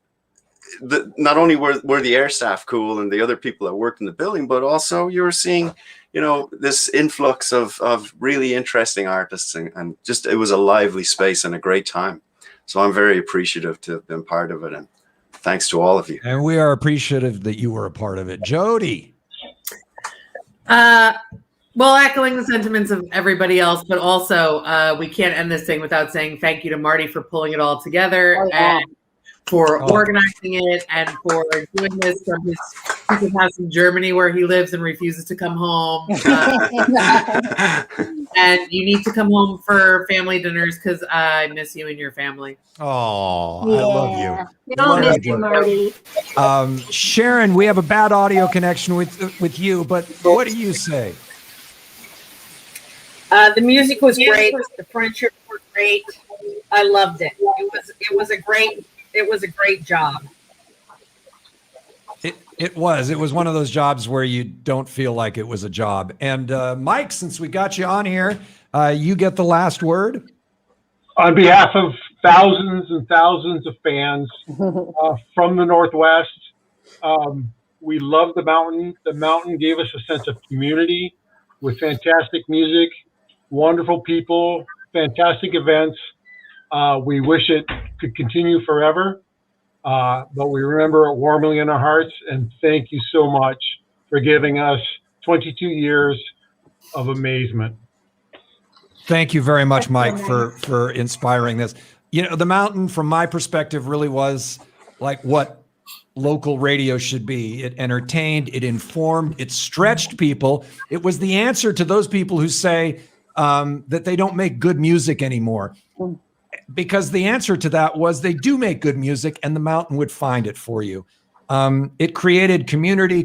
not only were the air staff cool and the other people that worked in the building, but also you were seeing, this influx of really interesting artists, and just, it was a lively space and a great time. So I'm very appreciative to have been part of it. And thanks to all of you. And we are appreciative that you were a part of it. Jody. Well, echoing the sentiments of everybody else, but also we can't end this thing without saying thank you to Marty for pulling it all together and for organizing it and for doing this from his house in Germany where he lives and refuses to come home. And you need to come home for family dinners because I miss you and your family. Oh, I love you. We all miss you, Marty. Sharon, we have a bad audio connection with you, but what do you say? The music was great. The friendships were great. I loved it. It was a great job. It was one of those jobs where you don't feel like it was a job. And Mike, since we got you on here, you get the last word. On behalf of thousands and thousands of fans from the Northwest, we love the mountain. The mountain gave us a sense of community with fantastic music, wonderful people, fantastic events. We wish it could continue forever. But we remember it warmly in our hearts, and thank you so much for giving us 22 years of amazement. Thank you very much, Mike, for inspiring this. The mountain, from my perspective, really was like what local radio should be. It entertained, it informed, it stretched people. It was the answer to those people who say that they don't make good music anymore. Because the answer to that was they do make good music, and the Mountain would find it for you. It created community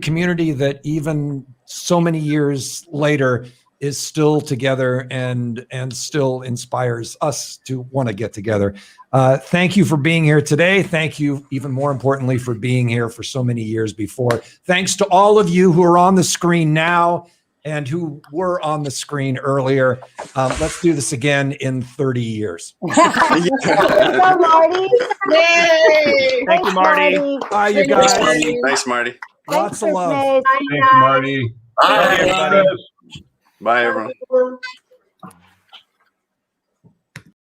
that even so many years later is still together and still inspires us to want to get together. Thank you for being here today. Thank you, even more importantly, for being here for so many years before. Thanks to all of you who are on the screen now and who were on the screen earlier. Let's do this again in 30 years. Thank you, Marty. Yay! Thank you, Marty. Bye, you guys. Thanks, Marty. Lots of love. Bye, Thank you, Marty. Bye, everybody. Bye, everyone.